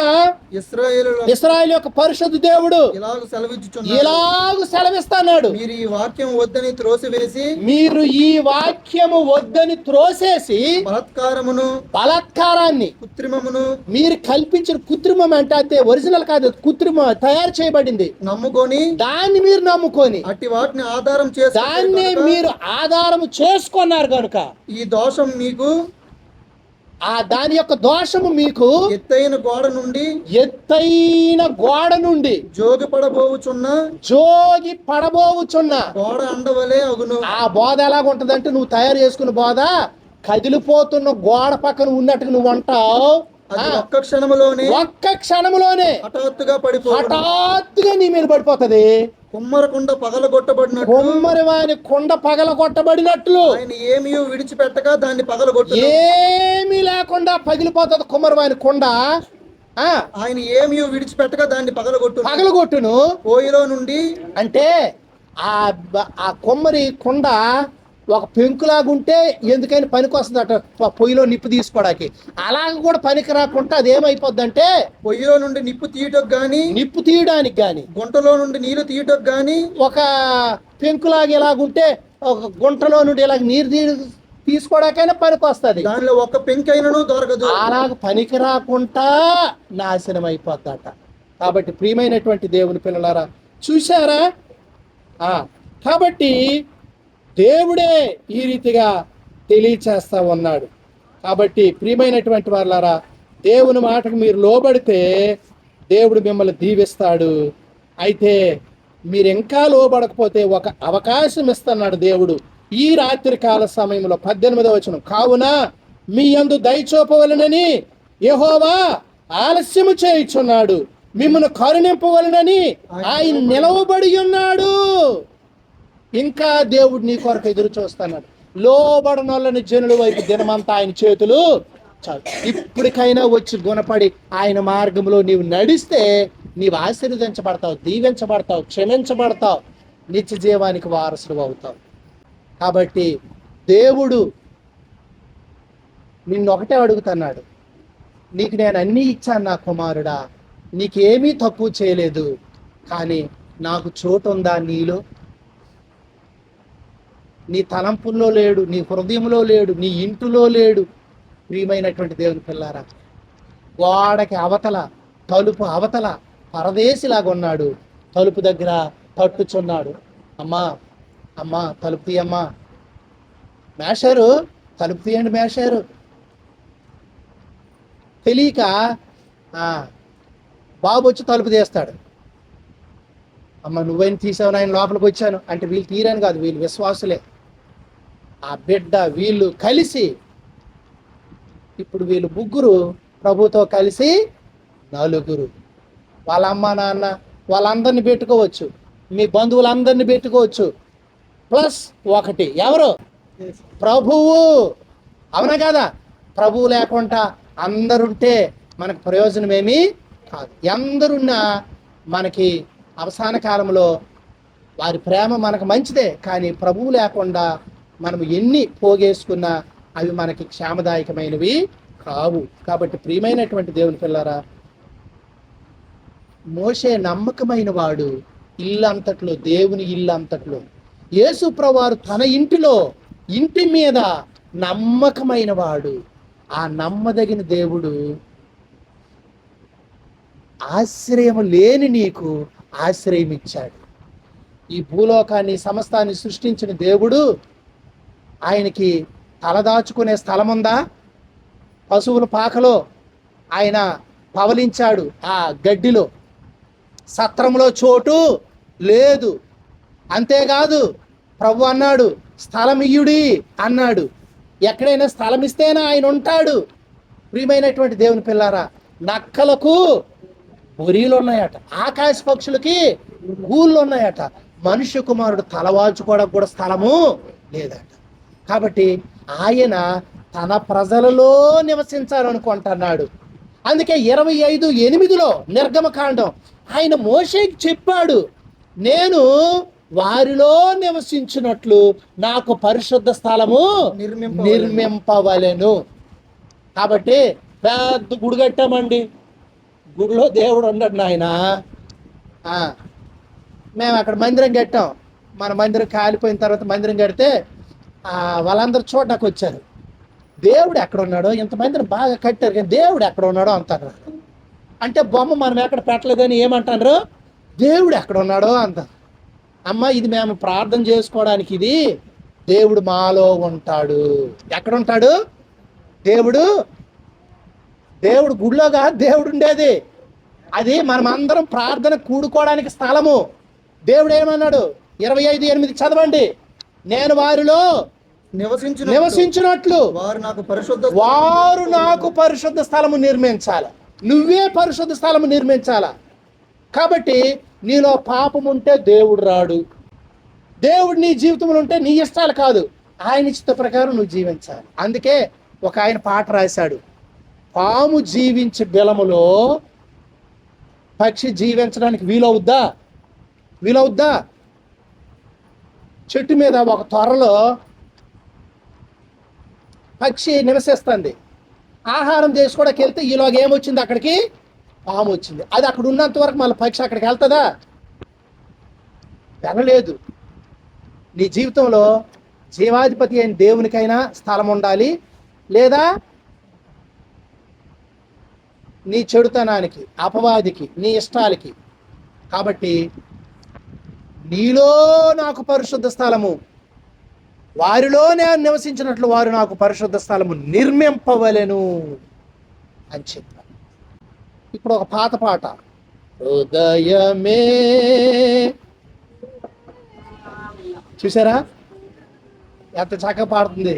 ఇశ్రాయేలు యొక్క పరిశుద్ధ దేవుడు ఇలాగ సెలవిస్తున్నాడు, మీరు ఈ వాక్యం వద్దని త్రోసివేసి, మీరు ఈ వాక్యము వద్దని త్రోసేసి బలాత్కారాన్ని కృత్రిమమును మీరు కల్పించిన కృత్రిమం అంటే అంతే, ఒరిజినల్ కాదు, కృత్రిమ తయారు చేయబడింది, నమ్ముకొని దాన్ని మీరు నమ్ముకొని అట్టి వాటిని ఆధారం చేసి దాన్ని మీరు ఆధారం చేసుకున్నారు కనుక ఈ దోషం మీకు, దాని యొక్క దోషము మీకు ఎత్తైన గోడ నుండి జోగి పడబోవుచున్న గోడ అండవలే అగును. ఆ బోధ ఎలాగుంటదంటే నువ్వు తయారు చేసుకున్న బోధ కదిలిపోతున్న గోడ పక్కన ఉన్నట్టుగా నువ్వు అంటావు. ఒక్క క్షణములోనే హఠాత్తుగా నీ మీద పడిపోతది. కుమ్మరి వాని కుండ పగలగొట్టబడినట్లు ఆయన ఏమీ విడిచిపెట్టక దాన్ని పగలగొట్టు, ఏమీ లేకుండా పగిలిపోతుంది కుమ్మరి వాని కుండ. ఆయన ఏమీ విడిచిపెట్టక దాన్ని పగలగొట్టును. పోయిలో నుండి అంటే ఆ కుమ్మరి కుండ ఒక పెంకులాగుంటే ఎందుకని పనికి వస్తుంది అట, పొయ్యిలో నిప్పు తీసుకోవడానికి. అలాగ కూడా పనికి రాకుండా అది ఏమైపోద్ది అంటే పొయ్యిలో నుండి నిప్పు తీయడానికి గాని గుంటలో నుండి నీళ్లు తీయటకు గాని ఒక పెంకులాగా ఇలాగుంటే ఒక గుంటలో నుండి ఇలాగ నీరు తీసుకోవడానికైనా పనికి వస్తుంది. దానిలో ఒక పెంకైనను దొరకదు. అలాగ పనికి రాకుండా నాశనం అయిపోద్దట. కాబట్టి ప్రియమైనటువంటి దేవుని పిల్లలారా, చూశారా? కాబట్టి దేవుడే ఈ రీతిగా తెలియచేస్తా ఉన్నాడు. కాబట్టి ప్రియమైనటువంటి వాళ్ళారా, దేవుని మాటకు మీరు లోబడితే దేవుడు మిమ్మల్ని దీవిస్తాడు. అయితే మీరు ఇంకా లోబడకపోతే ఒక అవకాశం ఇస్తున్నాడు దేవుడు ఈ రాత్రి కాల సమయంలో. 18వ వచనం, కావున మీ యందు దయచూపవలనని యెహోవా ఆలస్యము చేయుచున్నాడు, మిమ్మల్ని కరుణింపవలనని ఆయన నిలవబడి ఉన్నాడు. ఇంకా దేవుడు నీ కొరకు ఎదురు చూస్తున్నాడు. లోబడనొల్లని జనుల వైపు దినమంతా ఆయన చేతులు చాలు. ఇప్పటికైనా వచ్చి గుణపడి ఆయన మార్గంలో నీవు నడిస్తే నీవు ఆశీర్వదించబడతావు, దీవించబడతావు, క్షమించబడతావు, నిత్య జీవానికి వారసుడు అవుతావు. కాబట్టి దేవుడు నిన్నొకటే అడుగుతున్నాడు, నీకు నేను అన్నీ ఇచ్చాను నా కుమారుడా, నీకేమీ తక్కువ చేయలేదు, కానీ నాకు చోటు ఉందా నీలో? నీ తలంపుల్లో లేడు, నీ హృదయంలో లేడు, నీ ఇంటిలో లేడు. ప్రియమైనటువంటి దేవుని పిల్లారా, గోడకి అవతల, తలుపు అవతల పరదేశిలాగా ఉన్నాడు. తలుపు దగ్గర తట్టుచున్నాడు. అమ్మా అమ్మా తలుపు తీయమ్మా, మేషారు తలుపు తీయండి మేషారు. తెలియక బాబు వచ్చి తలుపు తీస్తాడు. అమ్మ నువ్వైనా తీసావు, ఆయన లోపలికి వచ్చాను అంటే వీళ్ళు తీరాను కాదు, వీళ్ళు విశ్వాసులే. ఆ బిడ్డ వీళ్ళు కలిసి, ఇప్పుడు వీళ్ళు ముగ్గురు ప్రభుతో కలిసి నలుగురు. వాళ్ళ అమ్మ నాన్న వాళ్ళందరినీ పెట్టుకోవచ్చు, మీ బంధువులందరినీ పెట్టుకోవచ్చు, ప్లస్ ఒకటి ఎవరు? ప్రభువు. అవునా కదా? ప్రభువు లేకుండా అందరుంటే మనకు ప్రయోజనం ఏమీ కాదు. అందరున్నా మనకి అవసాన కాలంలో వారి ప్రేమ మనకు మంచిదే, కానీ ప్రభువు లేకుండా మనం ఎన్ని పోగేసుకున్నా అవి మనకి క్షేమదాయకమైనవి కావు. కాబట్టి ప్రియమైనటువంటి దేవుని పిల్లారా, మోషే నమ్మకమైన వాడు ఇల్లంతట్లో, దేవుని ఇల్లంతట్లో. యేసు ప్రభువారు తన ఇంటి మీద నమ్మకమైన వాడు. ఆ నమ్మదగిన దేవుడు ఆశ్రయం లేని నీకు ఆశ్రయం ఇచ్చాడు. ఈ భూలోకాన్ని సమస్తాన్ని సృష్టించిన దేవుడు, ఆయనకి తలదాచుకునే స్థలం ఉందా? పశువుల పాకలో ఆయన పవలించాడు, ఆ గడ్డిలో. సత్రంలో చోటు లేదు. అంతేకాదు ప్రభు అన్నాడు స్థలం ఇయ్యుడి అన్నాడు. ఎక్కడైనా స్థలం ఇస్తేనే ఆయన ఉంటాడు. ప్రియమైనటువంటి దేవుని పిల్లారా, నక్కలకు బొరీలు ఉన్నాయట, ఆకాశ పక్షులకి గూళ్ళు ఉన్నాయట, మనుష్య కుమారుడు తలవాల్చుకోవడానికి కూడా స్థలము లేదట. కాబట్టి ఆయన తన ప్రజలలో నివసించాలనుకుంటున్నాడు. అందుకే 25:8 నిర్గమకాండం ఆయన మోషేకి చెప్పాడు, నేను వారిలో నివసించినట్లు నాకు పరిశుద్ధ స్థలము నిర్మింపవలెను. కాబట్టి పెద్ద గుడి కట్టామండి, గుడిలో దేవుడు ఉండడు నాయన. మేము అక్కడ మందిరం కట్టాం, మన మందిరం కాలిపోయిన తర్వాత మందిరం కడితే వాళ్ళందరూ చూడడానికి వచ్చారు. దేవుడు ఎక్కడ ఉన్నాడో, ఇంత మందిరం బాగా కట్టారు కానీ దేవుడు ఎక్కడ ఉన్నాడో అంటారు. అంటే బొమ్మ మనం ఎక్కడ పెట్టలేదని ఏమంటారు? దేవుడు ఎక్కడ ఉన్నాడో అంటారు. అమ్మ ఇది మేము ప్రార్థన చేసుకోవడానికి, ఇది దేవుడు మాలో ఉంటాడు. ఎక్కడ ఉంటాడు దేవుడు? దేవుడు గుడిలోగా దేవుడు ఉండేది, అది మనం అందరం ప్రార్థన కూడుకోవడానికి స్థలము. దేవుడు ఏమన్నాడు? 25:8 చదవండి. నేను వారిలో నివసించినట్లు వారు నాకు పరిశుద్ధ స్థలము నిర్మించాలి. నువ్వే పరిశుద్ధ స్థలము నిర్మించాల. కాబట్టి నీలో పాపం ఉంటే దేవుడు రాడు. దేవుడు నీ జీవితంలో ఉంటే నీ ఇష్టాలు కాదు, ఆయన ఇష్ట ప్రకారం నువ్వు జీవించాలి. అందుకే ఒక ఆయన పాట రాశాడు, పాము జీవించే బిలములో పక్షి జీవించడానికి వీలవుద్దా? చెట్టు మీద ఒక త్వరలో పక్షి నివసిస్తుంది. ఆహారం చేసుకోవడానికి వెళ్తే ఈలోగా ఏమొచ్చింది? అక్కడికి పాము వచ్చింది. అది అక్కడ ఉన్నంత వరకు మళ్ళీ పక్షి అక్కడికి వెళ్తుందా? వెళ్ళలేదు. నీ జీవితంలో జీవాధిపతి అయిన దేవునికైనా స్థలం ఉండాలి, లేదా నీ చెడుతనానికి, అపవాదికి, నీ ఇష్టాలకి. కాబట్టి నీలో నాకు పరిశుద్ధ స్థలము, వారిలో నేను నివసించినట్లు వారు నాకు పరిశుద్ధ స్థలము నిర్మింపవలెను అని చెప్పాను. ఇప్పుడు ఒక పాత పాట, హృదయమే, చూసారా ఎంత చక్కగా పాడుతుంది?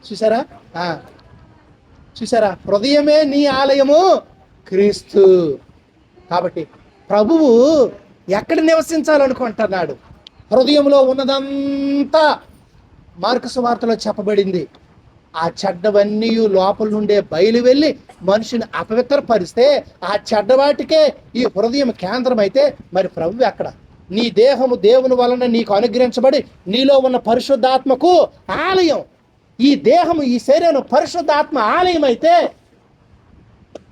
చూసారా? హృదయమే నీ ఆలయము క్రీస్తు. కాబట్టి ప్రభువు ఎక్కడ నివసించాలనుకుంటున్నాడు? హృదయంలో ఉన్నదంతా మార్కు సువార్తలో చెప్పబడింది. ఆ చెడ్డవన్నీ లోపల నుండే బయలు వెళ్ళి మనిషిని అపవిత్రపరిస్తే ఆ చెడ్డవాటికే ఈ హృదయం కేంద్రం అయితే మరి ప్రభు ఎక్కడ? నీ దేహము దేవుని వలన నీకు అనుగ్రహించబడి నీలో ఉన్న పరిశుద్ధాత్మకు ఆలయం. ఈ దేహము, ఈ శరీరం పరిశుద్ధాత్మ ఆలయం అయితే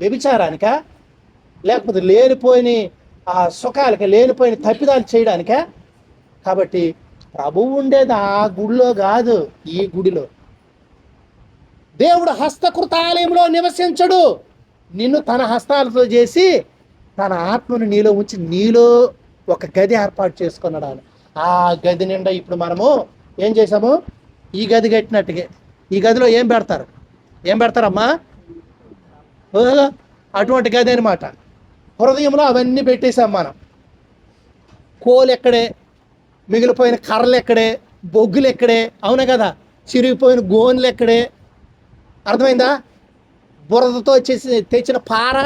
వ్యభిచారానిక, లేకపోతే లేనిపోయిన ఆ సుఖాలకి, లేనిపోయిన తప్పిదాలు చేయడానిక? కాబట్టి ప్రభువు ఉండేది ఆ గుడిలో కాదు, ఈ గుడిలో. దేవుడు హస్తకృత ఆలయంలో నివసించడు. నిన్ను తన హస్తాలతో చేసి తన ఆత్మను నీలో ఉంచి నీలో ఒక గది ఏర్పాటు చేసుకున్నాడు ఆయన. ఆ గది నిండా ఇప్పుడు మనము ఏం చేసాము, ఈ గది కట్టినట్టుగా ఈ గదిలో ఏం పెడతారమ్మా? ఓ, అటువంటి గది అనమాట. హృదయంలో అవన్నీ పెట్టేశాం మనం. కోలు ఎక్కడే, మిగిలిపోయిన కర్రలు ఎక్కడే, బొగ్గులు ఎక్కడే, అవునా కదా, చిరిగిపోయిన గోన్లు ఎక్కడే, అర్థమైందా? బురదతో తెచ్చిన పార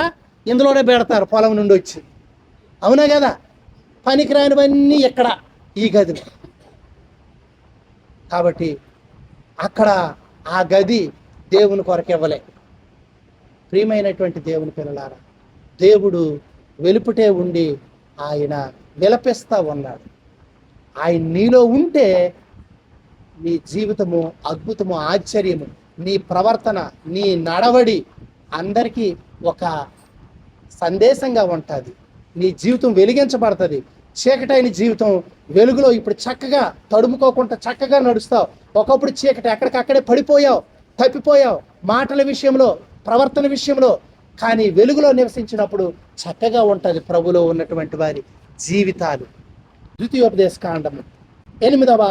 ఇందులోనే పెడతారు పొలం నుండి వచ్చి, అవునా కదా. పనికిరానివన్నీ ఎక్కడ, ఈ గదిలో. కాబట్టి అక్కడ ఆ గది దేవుని కొరకు ఇవ్వలే. ప్రియమైనటువంటి దేవుని పిల్లలారా, దేవుడు వెలుపుటే ఉండి ఆయన విలపిస్తూ ఉన్నాడు. ఆయన నీలో ఉంటే నీ జీవితము అద్భుతము, ఆశ్చర్యము, నీ ప్రవర్తన, నీ నడవడి అందరికీ ఒక సందేశంగా ఉంటుంది. నీ జీవితం వెలిగించబడుతుంది. చీకటైన జీవితం వెలుగులో ఇప్పుడు చక్కగా తడుముకోకుండా చక్కగా నడుస్తావు. ఒకప్పుడు చీకటి ఎక్కడికక్కడే పడిపోయావు, తప్పిపోయావు మాటల విషయంలో, ప్రవర్తన విషయంలో. కానీ వెలుగులో నివసించినప్పుడు చక్కగా ఉంటుంది ప్రభులో ఉన్నటువంటి వారి జీవితాలు. ద్వితీయోపదేశకాండము 8వ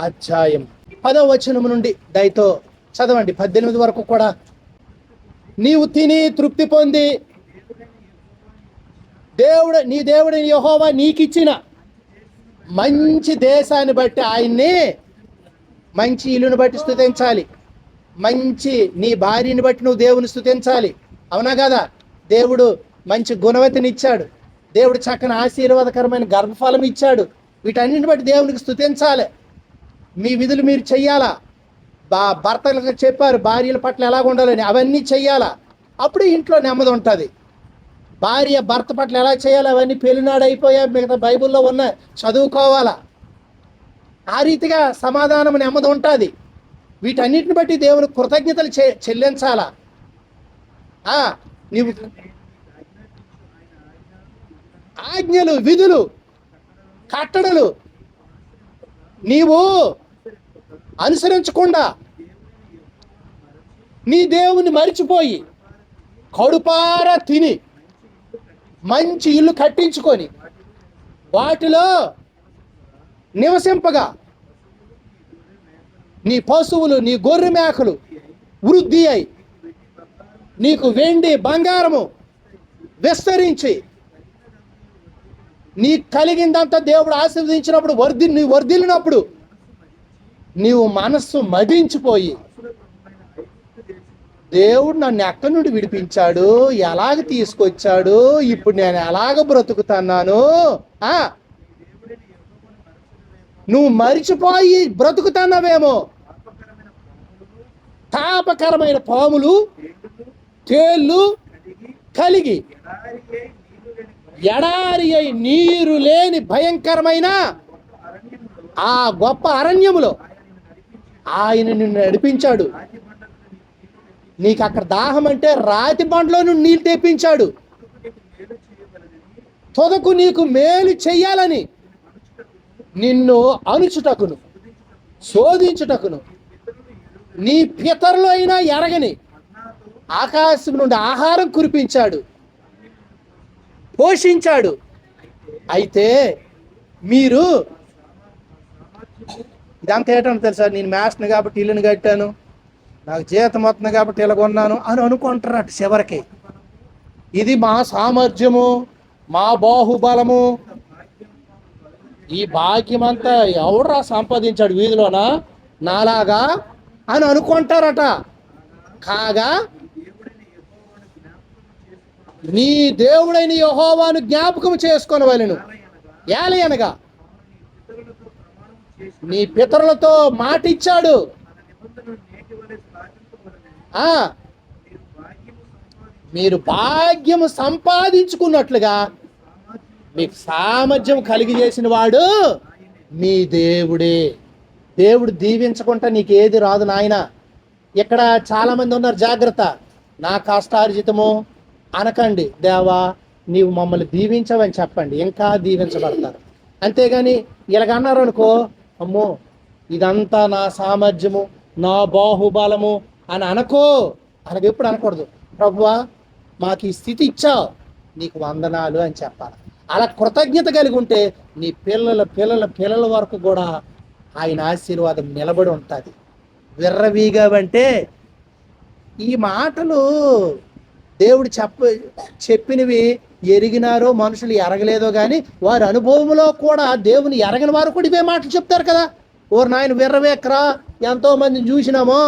అధ్యాయం 10వ వచనము నుండి దయతో చదవండి 18 వరకు కూడా. నీవు తిని తృప్తి పొంది నీ దేవుడైన యెహోవా నీకిచ్చిన మంచి దేశాన్ని బట్టి ఆయన్ని, మంచి ఇల్లుని బట్టి స్తుతించాలి. మంచి నీ భార్యని బట్టి నువ్వు దేవుని స్తుతించాలి, అవునా కదా. దేవుడు మంచి గుణవతిని ఇచ్చాడు, దేవుడు చక్కని ఆశీర్వాదకరమైన గర్భఫలం ఇచ్చాడు. వీటన్నిటిని బట్టి దేవునికి స్తుతించాలి. మీ విధులు మీరు చెయ్యాలా. భర్తలకు చెప్పారు భార్యల పట్ల ఎలాగ ఉండాలని, అవన్నీ చెయ్యాలా. అప్పుడు ఇంట్లో నెమ్మది ఉంటుంది. భార్య భర్త పట్ల ఎలా చేయాలి అవన్నీ పెళ్లినాడు అయిపోయా, మిగతా బైబిల్లో ఉన్న చదువుకోవాలా. ఆ రీతిగా సమాధానం నెమ్మది ఉంటుంది. వీటన్నిటిని బట్టి దేవుని కృతజ్ఞతలు చెల్లించాలా. నీవు ఆజ్ఞలు, విధులు, కట్టడలు నీవు అనుసరించకుండా నీ దేవుని మరిచిపోయి కడుపారా తిని మంచి ఇల్లు కట్టించుకొని వాటిలో నివసింపగా నీ పశువులు, నీ గొర్రె మేకలు వృద్ధి అయి నీకు వెండి బంగారము విస్తరించి నీ కలిగిందంతా దేవుడు ఆశీర్వదించినప్పుడు నీవు వర్ధిల్లినప్పుడు నీవు మనస్సు మదించిపోయి దేవుడు నన్ను ఎక్కడి నుండి విడిపించాడు, ఎలాగ తీసుకొచ్చాడు, ఇప్పుడు నేను ఎలాగ బ్రతుకుతున్నాను, నువ్వు మరిచిపోయి బ్రతుకుతున్నావేమో. తాపకరమైన పాములు, తేళ్ళు కలిగి ఎడారి అయి నీరు లేని భయంకరమైన ఆ గొప్ప అరణ్యములో ఆయన నిన్ను నడిపించాడు. నీకు అక్కడ దాహం అంటే రాతి బండ్లో నుండి నీళ్ళు తెప్పించాడు. తొదకు నీకు మేలు చెయ్యాలని నిన్ను అణుచుటకును శోధించుటకును నీ పితరులు అయినా ఎరగని ఆకాశం నుండి ఆహారం కురిపించాడు, పోషించాడు. అయితే మీరు ఇదంతా ఏంటంటే తెలుసా, నేను మేస్ట్ని కాబట్టి ఇల్లుని కట్టాను, నాకు జీతం వస్తుంది కాబట్టి ఇలా కొన్నాను అని అనుకుంటారు. అటు చివరికి ఇది మా సామర్థ్యము, మా బాహుబలము, ఈ భాగ్యమంతా ఎవడరా సంపాదించాడు వీధిలోనా నాలాగా అని అనుకుంటారట. కాగా నీ దేవుడైన యెహోవాను జ్ఞాపకం చేసుకొనవలెను. ఏలయనగా నీ పితరులతో మాట ఇచ్చాడు, మీరు భాగ్యము సంపాదించుకున్నట్లుగా మీకు సామర్థ్యం కలిగి చేసిన వాడు మీ దేవుడే. దేవుడు దీవించకుండా నీకేది రాదు నాయన. ఇక్కడ చాలామంది ఉన్నారు, జాగ్రత్త. నా కష్టార్జితము అనకండి, దేవా నీవు మమ్మల్ని దీవించవని చెప్పండి, ఇంకా దీవించబడతారు. అంతేగాని ఇలాగన్నారు అనుకో, అమ్మో ఇదంతా నా సామర్థ్యము, నా బాహుబలము అని అనుకో. ఎప్పుడు అనకూడదు. ప్రభువా మాకు ఈ స్థితి ఇచ్చావు, నీకు వందనాలు అని చెప్పాలి. అలా కృతజ్ఞత కలిగి ఉంటే నీ పిల్లల పిల్లల పిల్లల వరకు కూడా ఆయన ఆశీర్వాదం నిలబడి ఉంటుంది. విర్రవీగావంటే ఈ మాటలు దేవుడు చెప్పినవి ఎరిగినారో మనుషులు ఎరగలేదో కానీ వారి అనుభవంలో కూడా దేవుని ఎరగని వారు కూడా ఇవే మాటలు చెప్తారు కదా. ఓరు నాయన విర్రవేక్రా, ఎంతో మందిని చూసినామో,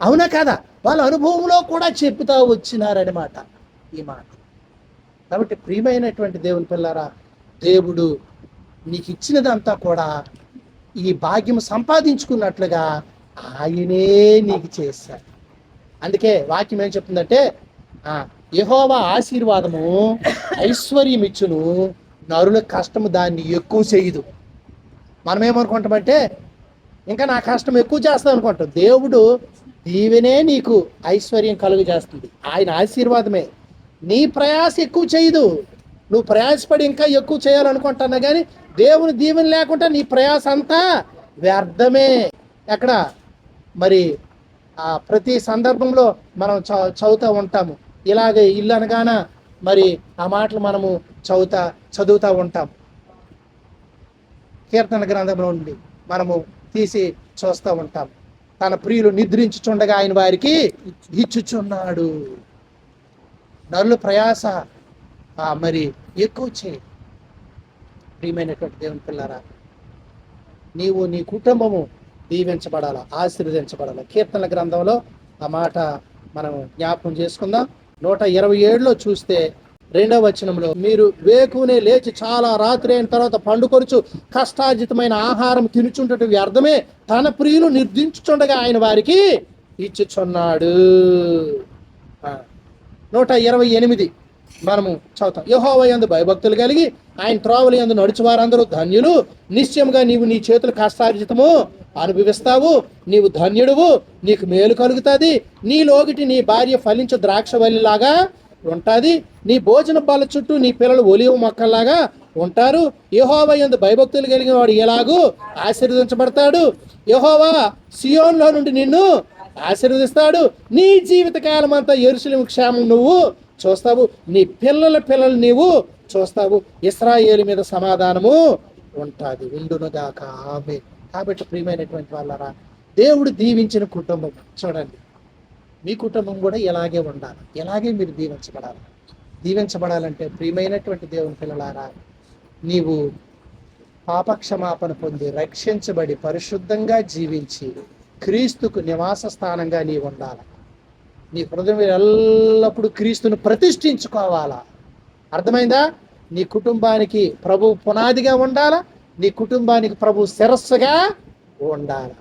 అవునా కదా, వాళ్ళ అనుభవంలో కూడా చెప్తా వచ్చినారనమాట ఈ మాట. కాబట్టి ప్రియమైనటువంటి దేవుని పిల్లారా, దేవుడు నీకు ఇచ్చినదంతా కూడా ఈ భాగ్యం సంపాదించుకున్నట్లుగా ఆయనే నీకు చేశాడు. అందుకే వాక్యం ఏం చెప్తుందంటే, యెహోవా ఆశీర్వాదము ఐశ్వర్యం ఇచ్చును, నరుల కష్టము దాన్ని ఎక్కువ చేయదు. మనం ఏమనుకుంటామంటే ఇంకా నా కష్టం ఎక్కువ చేస్తాం అనుకుంటాం. దేవుడు దీవెనే నీకు ఐశ్వర్యం కలుగు చేస్తుంది. ఆయన ఆశీర్వాదమే. నీ ప్రయాస ఎక్కువ చేయదు. నువ్వు ప్రయాసపడి ఇంకా ఎక్కువ చేయాలనుకుంటున్నా కానీ దేవుని దీవెన లేకుండా నీ ప్రయాస అంతా వ్యర్థమే. ఎక్కడ మరి ప్రతి సందర్భంలో మనం చదువుతూ ఉంటాము. ఇలాగే ఇల్లు అనగాన మరి ఆ మాటలు మనము చదువుతూ ఉంటాం. కీర్తన గ్రంథంలో నుండి మనము తీసి చూస్తూ ఉంటాం. తన ప్రియులు నిద్రించుచుండగా ఆయన వారికి ఇచ్చుచున్నాడు. నరుల ప్రయాస మరి ఎక్కువ చేయి. ప్రియమైనటువంటి దేవుని పిల్లారా, నీవు నీ కుటుంబము దీవించబడాలా, ఆశీర్వదించబడాలా. కీర్తనల గ్రంథంలో ఆ మాట మనం జ్ఞాపకం చేసుకుందాం. 127లో చూస్తే 2వ వచనంలో, మీరు వేకునే లేచి చాలా రాత్రి అయిన తర్వాత పండుకొనుచు కష్టార్జితమైన ఆహారం తినుచుంటటు వ్యర్థమే, తన ప్రియులు నిర్దించుచుండగా ఆయన వారికి ఇచ్చుచున్నాడు. 128 మనము చదువుతాం. యెహోవా యందు భయభక్తులు కలిగి ఆయన త్రోవల యందు నడుచు వారందరూ ధన్యులు. నిశ్చయముగా నీవు నీ చేతుల కష్టార్జితము అనుభవిస్తావు. నీవు ధన్యుడువు, నీకు మేలు కలుగుతుంది. నీ లోగిటి నీ భార్య ఫలించు ద్రాక్షవల్లిలాగా ఉంటుంది. నీ భోజన బల్ల చుట్టూ నీ పిల్లలు ఒలివ మొక్కల్లాగా ఉంటారు. యెహోవా యందు భయభక్తులు కలిగిన వాడు ఎలాగూ ఆశీర్వదించబడతాడు. యెహోవా సియోన్లో నుండి నిన్ను ఆశీర్వదిస్తాడు. నీ జీవితకాలం అంతా యెరూషలేము క్షేమం నువ్వు చూస్తావు. నీ పిల్లల పిల్లలు నీవు చూస్తావు. ఇశ్రాయేలు మీద సమాధానము ఉంటుంది ఉండునుగాక. ఆమేన్. కాబట్టి ప్రియమైనటువంటి వాళ్ళరా, దేవుడు దీవించిన కుటుంబం చూడండి. మీ కుటుంబం కూడా ఇలాగే ఉండాలి, ఇలాగే మీరు దీవించబడాలి. దీవించబడాలంటే ప్రియమైనటువంటి దేవుని పిల్లలారా, నీవు పాపక్షమాపణ పొంది రక్షించబడి పరిశుద్ధంగా జీవించి క్రీస్తుకు నివాస స్థానంగా నీవు ఉండాలి. నీ హృదయం ఎల్లప్పుడూ క్రీస్తును ప్రతిష్ఠించుకోవాలా. అర్థమైందా? నీ కుటుంబానికి ప్రభు పునాదిగా ఉండాలా, నీ కుటుంబానికి ప్రభు శిరస్సుగా ఉండాలి.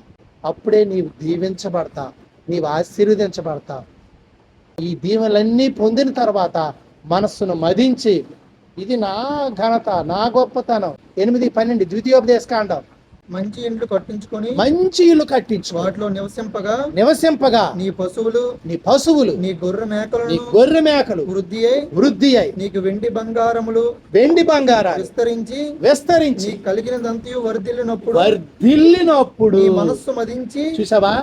అప్పుడే నీవు దీవించబడతావు, నీవు ఆశీర్వదించబడతావు. ఈ దీవెనలన్నీ పొందిన తర్వాత మనస్సును మదించి, ఇది నా ఘనత, నా గొప్పతనం. 8:12 ద్వితీయోపదేశకాండం. మంచి ఇండ్లు కట్టించుకొని మంచి ఇల్లు కట్టించు, వాటిలో నివసింపగా నీ పశువులు నీ గొర్రె మేకలు వృద్ధి అయి నీకు వెండి బంగారాలు విస్తరించి కలిగినదంతయు వర్ధిల్లినప్పుడు నీ మనస్సు మదించి. చూసావా,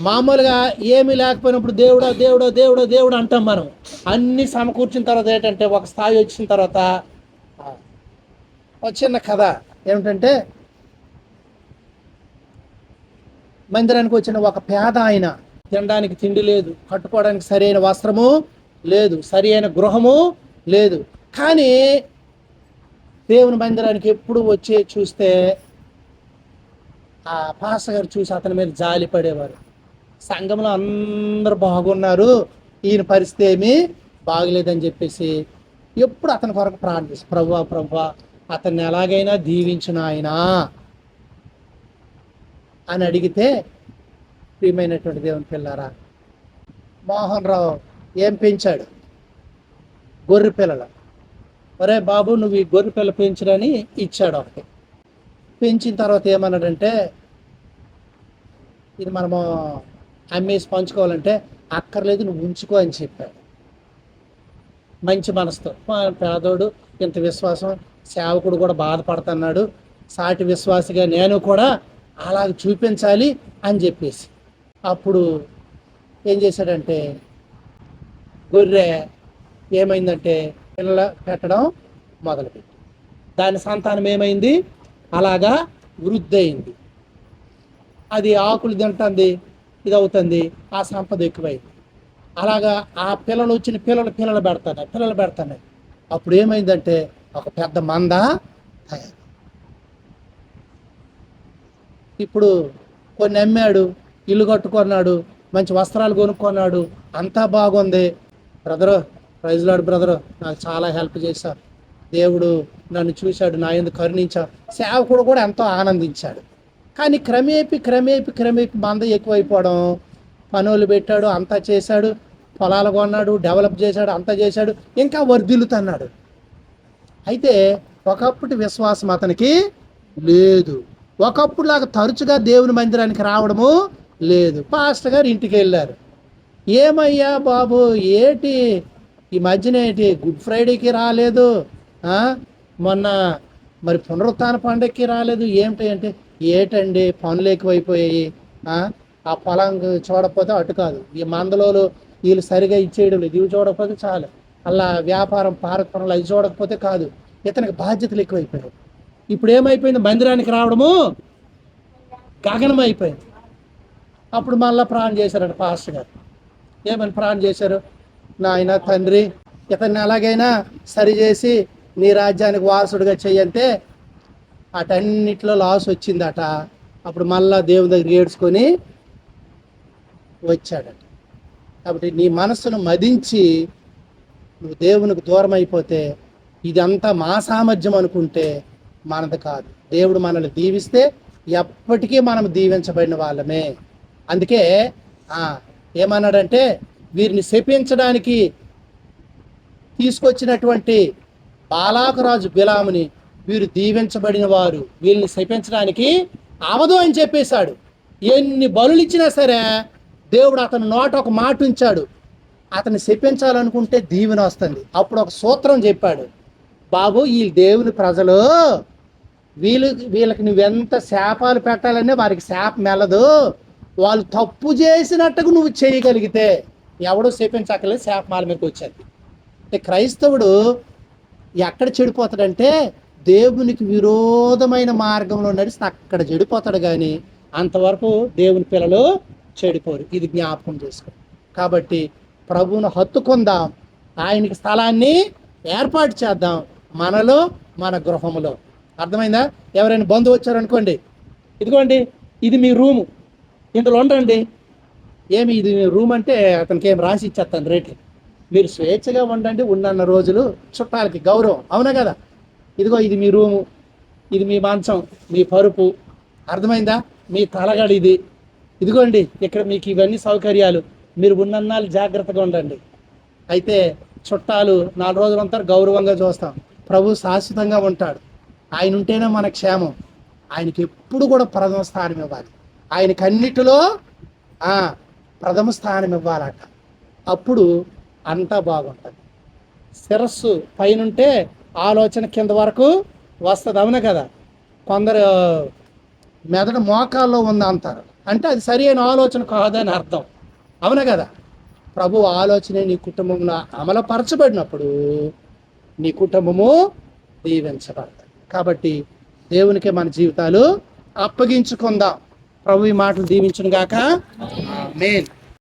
మామూలుగా ఏమీ లేకపోయినప్పుడు దేవుడా దేవుడా దేవుడా దేవుడు అంటాం మనం. అన్ని సమకూర్చిన తర్వాత ఏంటంటే, ఒక స్థాయి వచ్చిన తర్వాత ఒక చిన్న కథ ఏమిటంటే, మందిరానికి వచ్చిన ఒక పేద ఆయన, తినడానికి తిండి లేదు, కట్టుకోవడానికి సరైన వస్త్రము లేదు, సరి అయిన గృహము లేదు. కానీ దేవుని మందిరానికి ఎప్పుడు వచ్చి చూస్తే ఆ పాస్టర్ గారు చూసి అతని మీద జాలి పడేవారు. సంఘంలో అందరూ బాగున్నారు, ఈయన పరిస్థితి ఏమీ బాగలేదని చెప్పేసి ఎప్పుడు అతని కొరకు ప్రార్థిస్తారు. ప్రభువా అతన్ని ఎలాగైనా దీవించిన ఆయన అని అడిగితే, ప్రియమైనటువంటి దేవుని పిల్లారా, మోహన్ రావు ఏం పెంచాడు? గొర్రె పిల్లలు. ఒరే బాబు, నువ్వు ఈ గొర్రె పిల్ల పెంచురని ఇచ్చాడు ఒకటి. పెంచిన తర్వాత ఏమన్నాడంటే, ఇది మనము అమ్మేసి పంచుకోవాలంటే అక్కర్లేదు, నువ్వు ఉంచుకో అని చెప్పాడు. మంచి మనసుతో, పేదోడు, ఇంత విశ్వాసం, సేవకుడు కూడా బాధపడుతున్నాడు, సాటి విశ్వాసిగా నేను కూడా అలాగ చూపించాలి అని చెప్పేసి అప్పుడు ఏం చేశాడంటే, గొర్రె ఏమైందంటే పిల్లలు పెట్టడం మొదలుపెట్టి దాని సంతానం ఏమైంది, అలాగా వృద్ధి అయింది. అది ఆకులు తింటుంది, ఇది అవుతుంది, ఆ సంపద ఎక్కువైంది. అలాగా ఆ పిల్లలు వచ్చిన పిల్లలు పెడుతున్నాయి. అప్పుడు ఏమైందంటే ఒక పెద్ద మంద తయారు. ఇప్పుడు కొన్ని అమ్మాడు, ఇల్లు కట్టుకున్నాడు, మంచి వస్త్రాలు కొనుక్కున్నాడు, అంతా బాగుంది. బ్రదరు, ప్రైజ్ లార్డ్ బ్రదరు, నాకు చాలా హెల్ప్ చేశారు, దేవుడు నన్ను చూశాడు, నా ఎందుకు కరుణించాడు, సేవకుడు కూడా ఎంతో ఆనందించాడు. కానీ క్రమేపీ మంద ఎక్కువైపోవడం, పనులు పెట్టాడు, అంతా చేశాడు, పొలాలు కొన్నాడు, డెవలప్ చేశాడు, అంతా చేశాడు, ఇంకా వర్ధిల్లుతున్నాడు. అయితే ఒకప్పుడు విశ్వాసం అతనికి లేదు. ఒకప్పుడు లాగా తరచుగా దేవుని మందిరానికి రావడము లేదు. పాస్టర్ గారు ఇంటికి వెళ్ళారు. ఏమయ్యా బాబు, ఏటి ఈ మధ్యన ఏంటి గుడ్ ఫ్రైడేకి రాలేదు, మొన్న మరి పునరుత్థాన పండగకి రాలేదు, ఏమిటి ఏటండి పనులు ఎక్కువైపోయాయి, ఆ పొలం చూడకపోతే అటు కాదు, ఈ మందలోలు వీళ్ళు సరిగా ఇచ్చేయడం లేదు, ఇవి చూడకపోతే చాలు, అలా వ్యాపారం పార్క్ పనులు అవి చూడకపోతే కాదు, ఇతనికి బాధ్యతలు ఎక్కువైపోయాయి. ఇప్పుడు ఏమైపోయింది, మందిరానికి రావడము గగనం అయిపోయింది. అప్పుడు మళ్ళీ ప్రాణం చేశారట పాస్టర్ గారు. ఏమని ప్రాణం చేశారు, నాయన తండ్రి ఇతన్ని ఎలాగైనా సరిచేసి నీ రాజ్యానికి వారసుడిగా చెయ్యంటే అటన్నిట్లో లాస్ వచ్చిందట. అప్పుడు మళ్ళా దేవుని దగ్గర ఏడ్చుకొని వచ్చాడట. కాబట్టి నీ మనస్సును మదించి నువ్వు దేవునికి దూరం అయిపోతే ఇదంతా మా సామర్థ్యం అనుకుంటే మనది కాదు. దేవుడు మనల్ని దీవిస్తే ఎప్పటికీ మనం దీవించబడిన వాళ్ళమే. అందుకే ఏమన్నాడంటే, వీరిని శపించడానికి తీసుకొచ్చినటువంటి బాలాకు రాజు బిలాముని వీరు దీవించబడిన వారు, వీళ్ళని శపించడానికి అవదు అని చెప్పేశాడు. ఎన్ని బలులు ఇచ్చినా సరే దేవుడు అతని నోట ఒక మాట ఉంచాడు, అతన్ని శపించాలనుకుంటే దీవెన వస్తుంది. అప్పుడు ఒక సూత్రం చెప్పాడు, బాబు ఈ దేవుని ప్రజలు వీళ్ళకి నువ్వెంత శాపాలు పెట్టాలనే వారికి శాపం మెల్లదు, వాళ్ళు తప్పు చేసినట్టుగా నువ్వు చేయగలిగితే ఎవడో శపించక్కర్లేదు, శాపమాల మీదకి వచ్చేది. అంటే క్రైస్తవుడు ఎక్కడ చెడిపోతాడంటే దేవునికి విరోధమైన మార్గంలో నడిస్తే అక్కడ చెడిపోతాడు, కానీ అంతవరకు దేవుని పిల్లలు చెడిపోరు. ఇది జ్ఞాపకం చేసుకో. కాబట్టి ప్రభువును హత్తుకుందాం, ఆయనకి స్థలాన్ని ఏర్పాటు చేద్దాం మనలో, మన గృహములో. అర్థమైందా? ఎవరైనా బంధువు వచ్చారనుకోండి, ఇదిగోండి ఇది మీ రూము, ఇందులో ఉండండి. ఏమి ఇది రూమ్ అంటే అతనికి ఏం రాసి ఇచ్చేస్తాను రేట్లు, మీరు స్వేచ్ఛగా ఉండండి, ఉన్నన్న రోజులు చుట్టాలకి గౌరవం, అవునా కదా? ఇదిగో ఇది మీ రూము, ఇది మీ మంచం, మీ పరుపు, అర్థమైందా? మీ తలగడి ఇది, ఇదిగోండి ఇక్కడ మీకు ఇవన్నీ సౌకర్యాలు, మీరు ఉన్నన్నాళ్ళు జాగ్రత్తగా ఉండండి. అయితే చుట్టాలు 4 రోజులు ఉంటారు, గౌరవంగా చూస్తాం. ప్రభు శాశ్వతంగా ఉంటాడు, ఆయన ఉంటేనే మన క్షేమం. ఆయనకి ఎప్పుడు కూడా ప్రథమ స్థానం ఇవ్వాలి, ఆయనకి అన్నిటిలో ప్రథమ స్థానం ఇవ్వాలట. అప్పుడు అంతా బాగుంటుంది. శిరస్సు పైనుంటే ఆలోచన కింద వరకు వస్తుంది, అవునా కదా? కొందరు మెదడు మోకాల్లో ఉంది అంటారు, అంటే అది సరి అయిన ఆలోచన కాదని అర్థం, అవునా కదా? ప్రభు ఆలోచన నీ కుటుంబంలో అమలుపరచబడినప్పుడు నీ కుటుంబము దీవించబడతాయి. కాబట్టి దేవునికే మన జీవితాలు అప్పగించుకుందాం. ప్రభు ఈ మాటలు దీవించును గాక. ఆమేన్.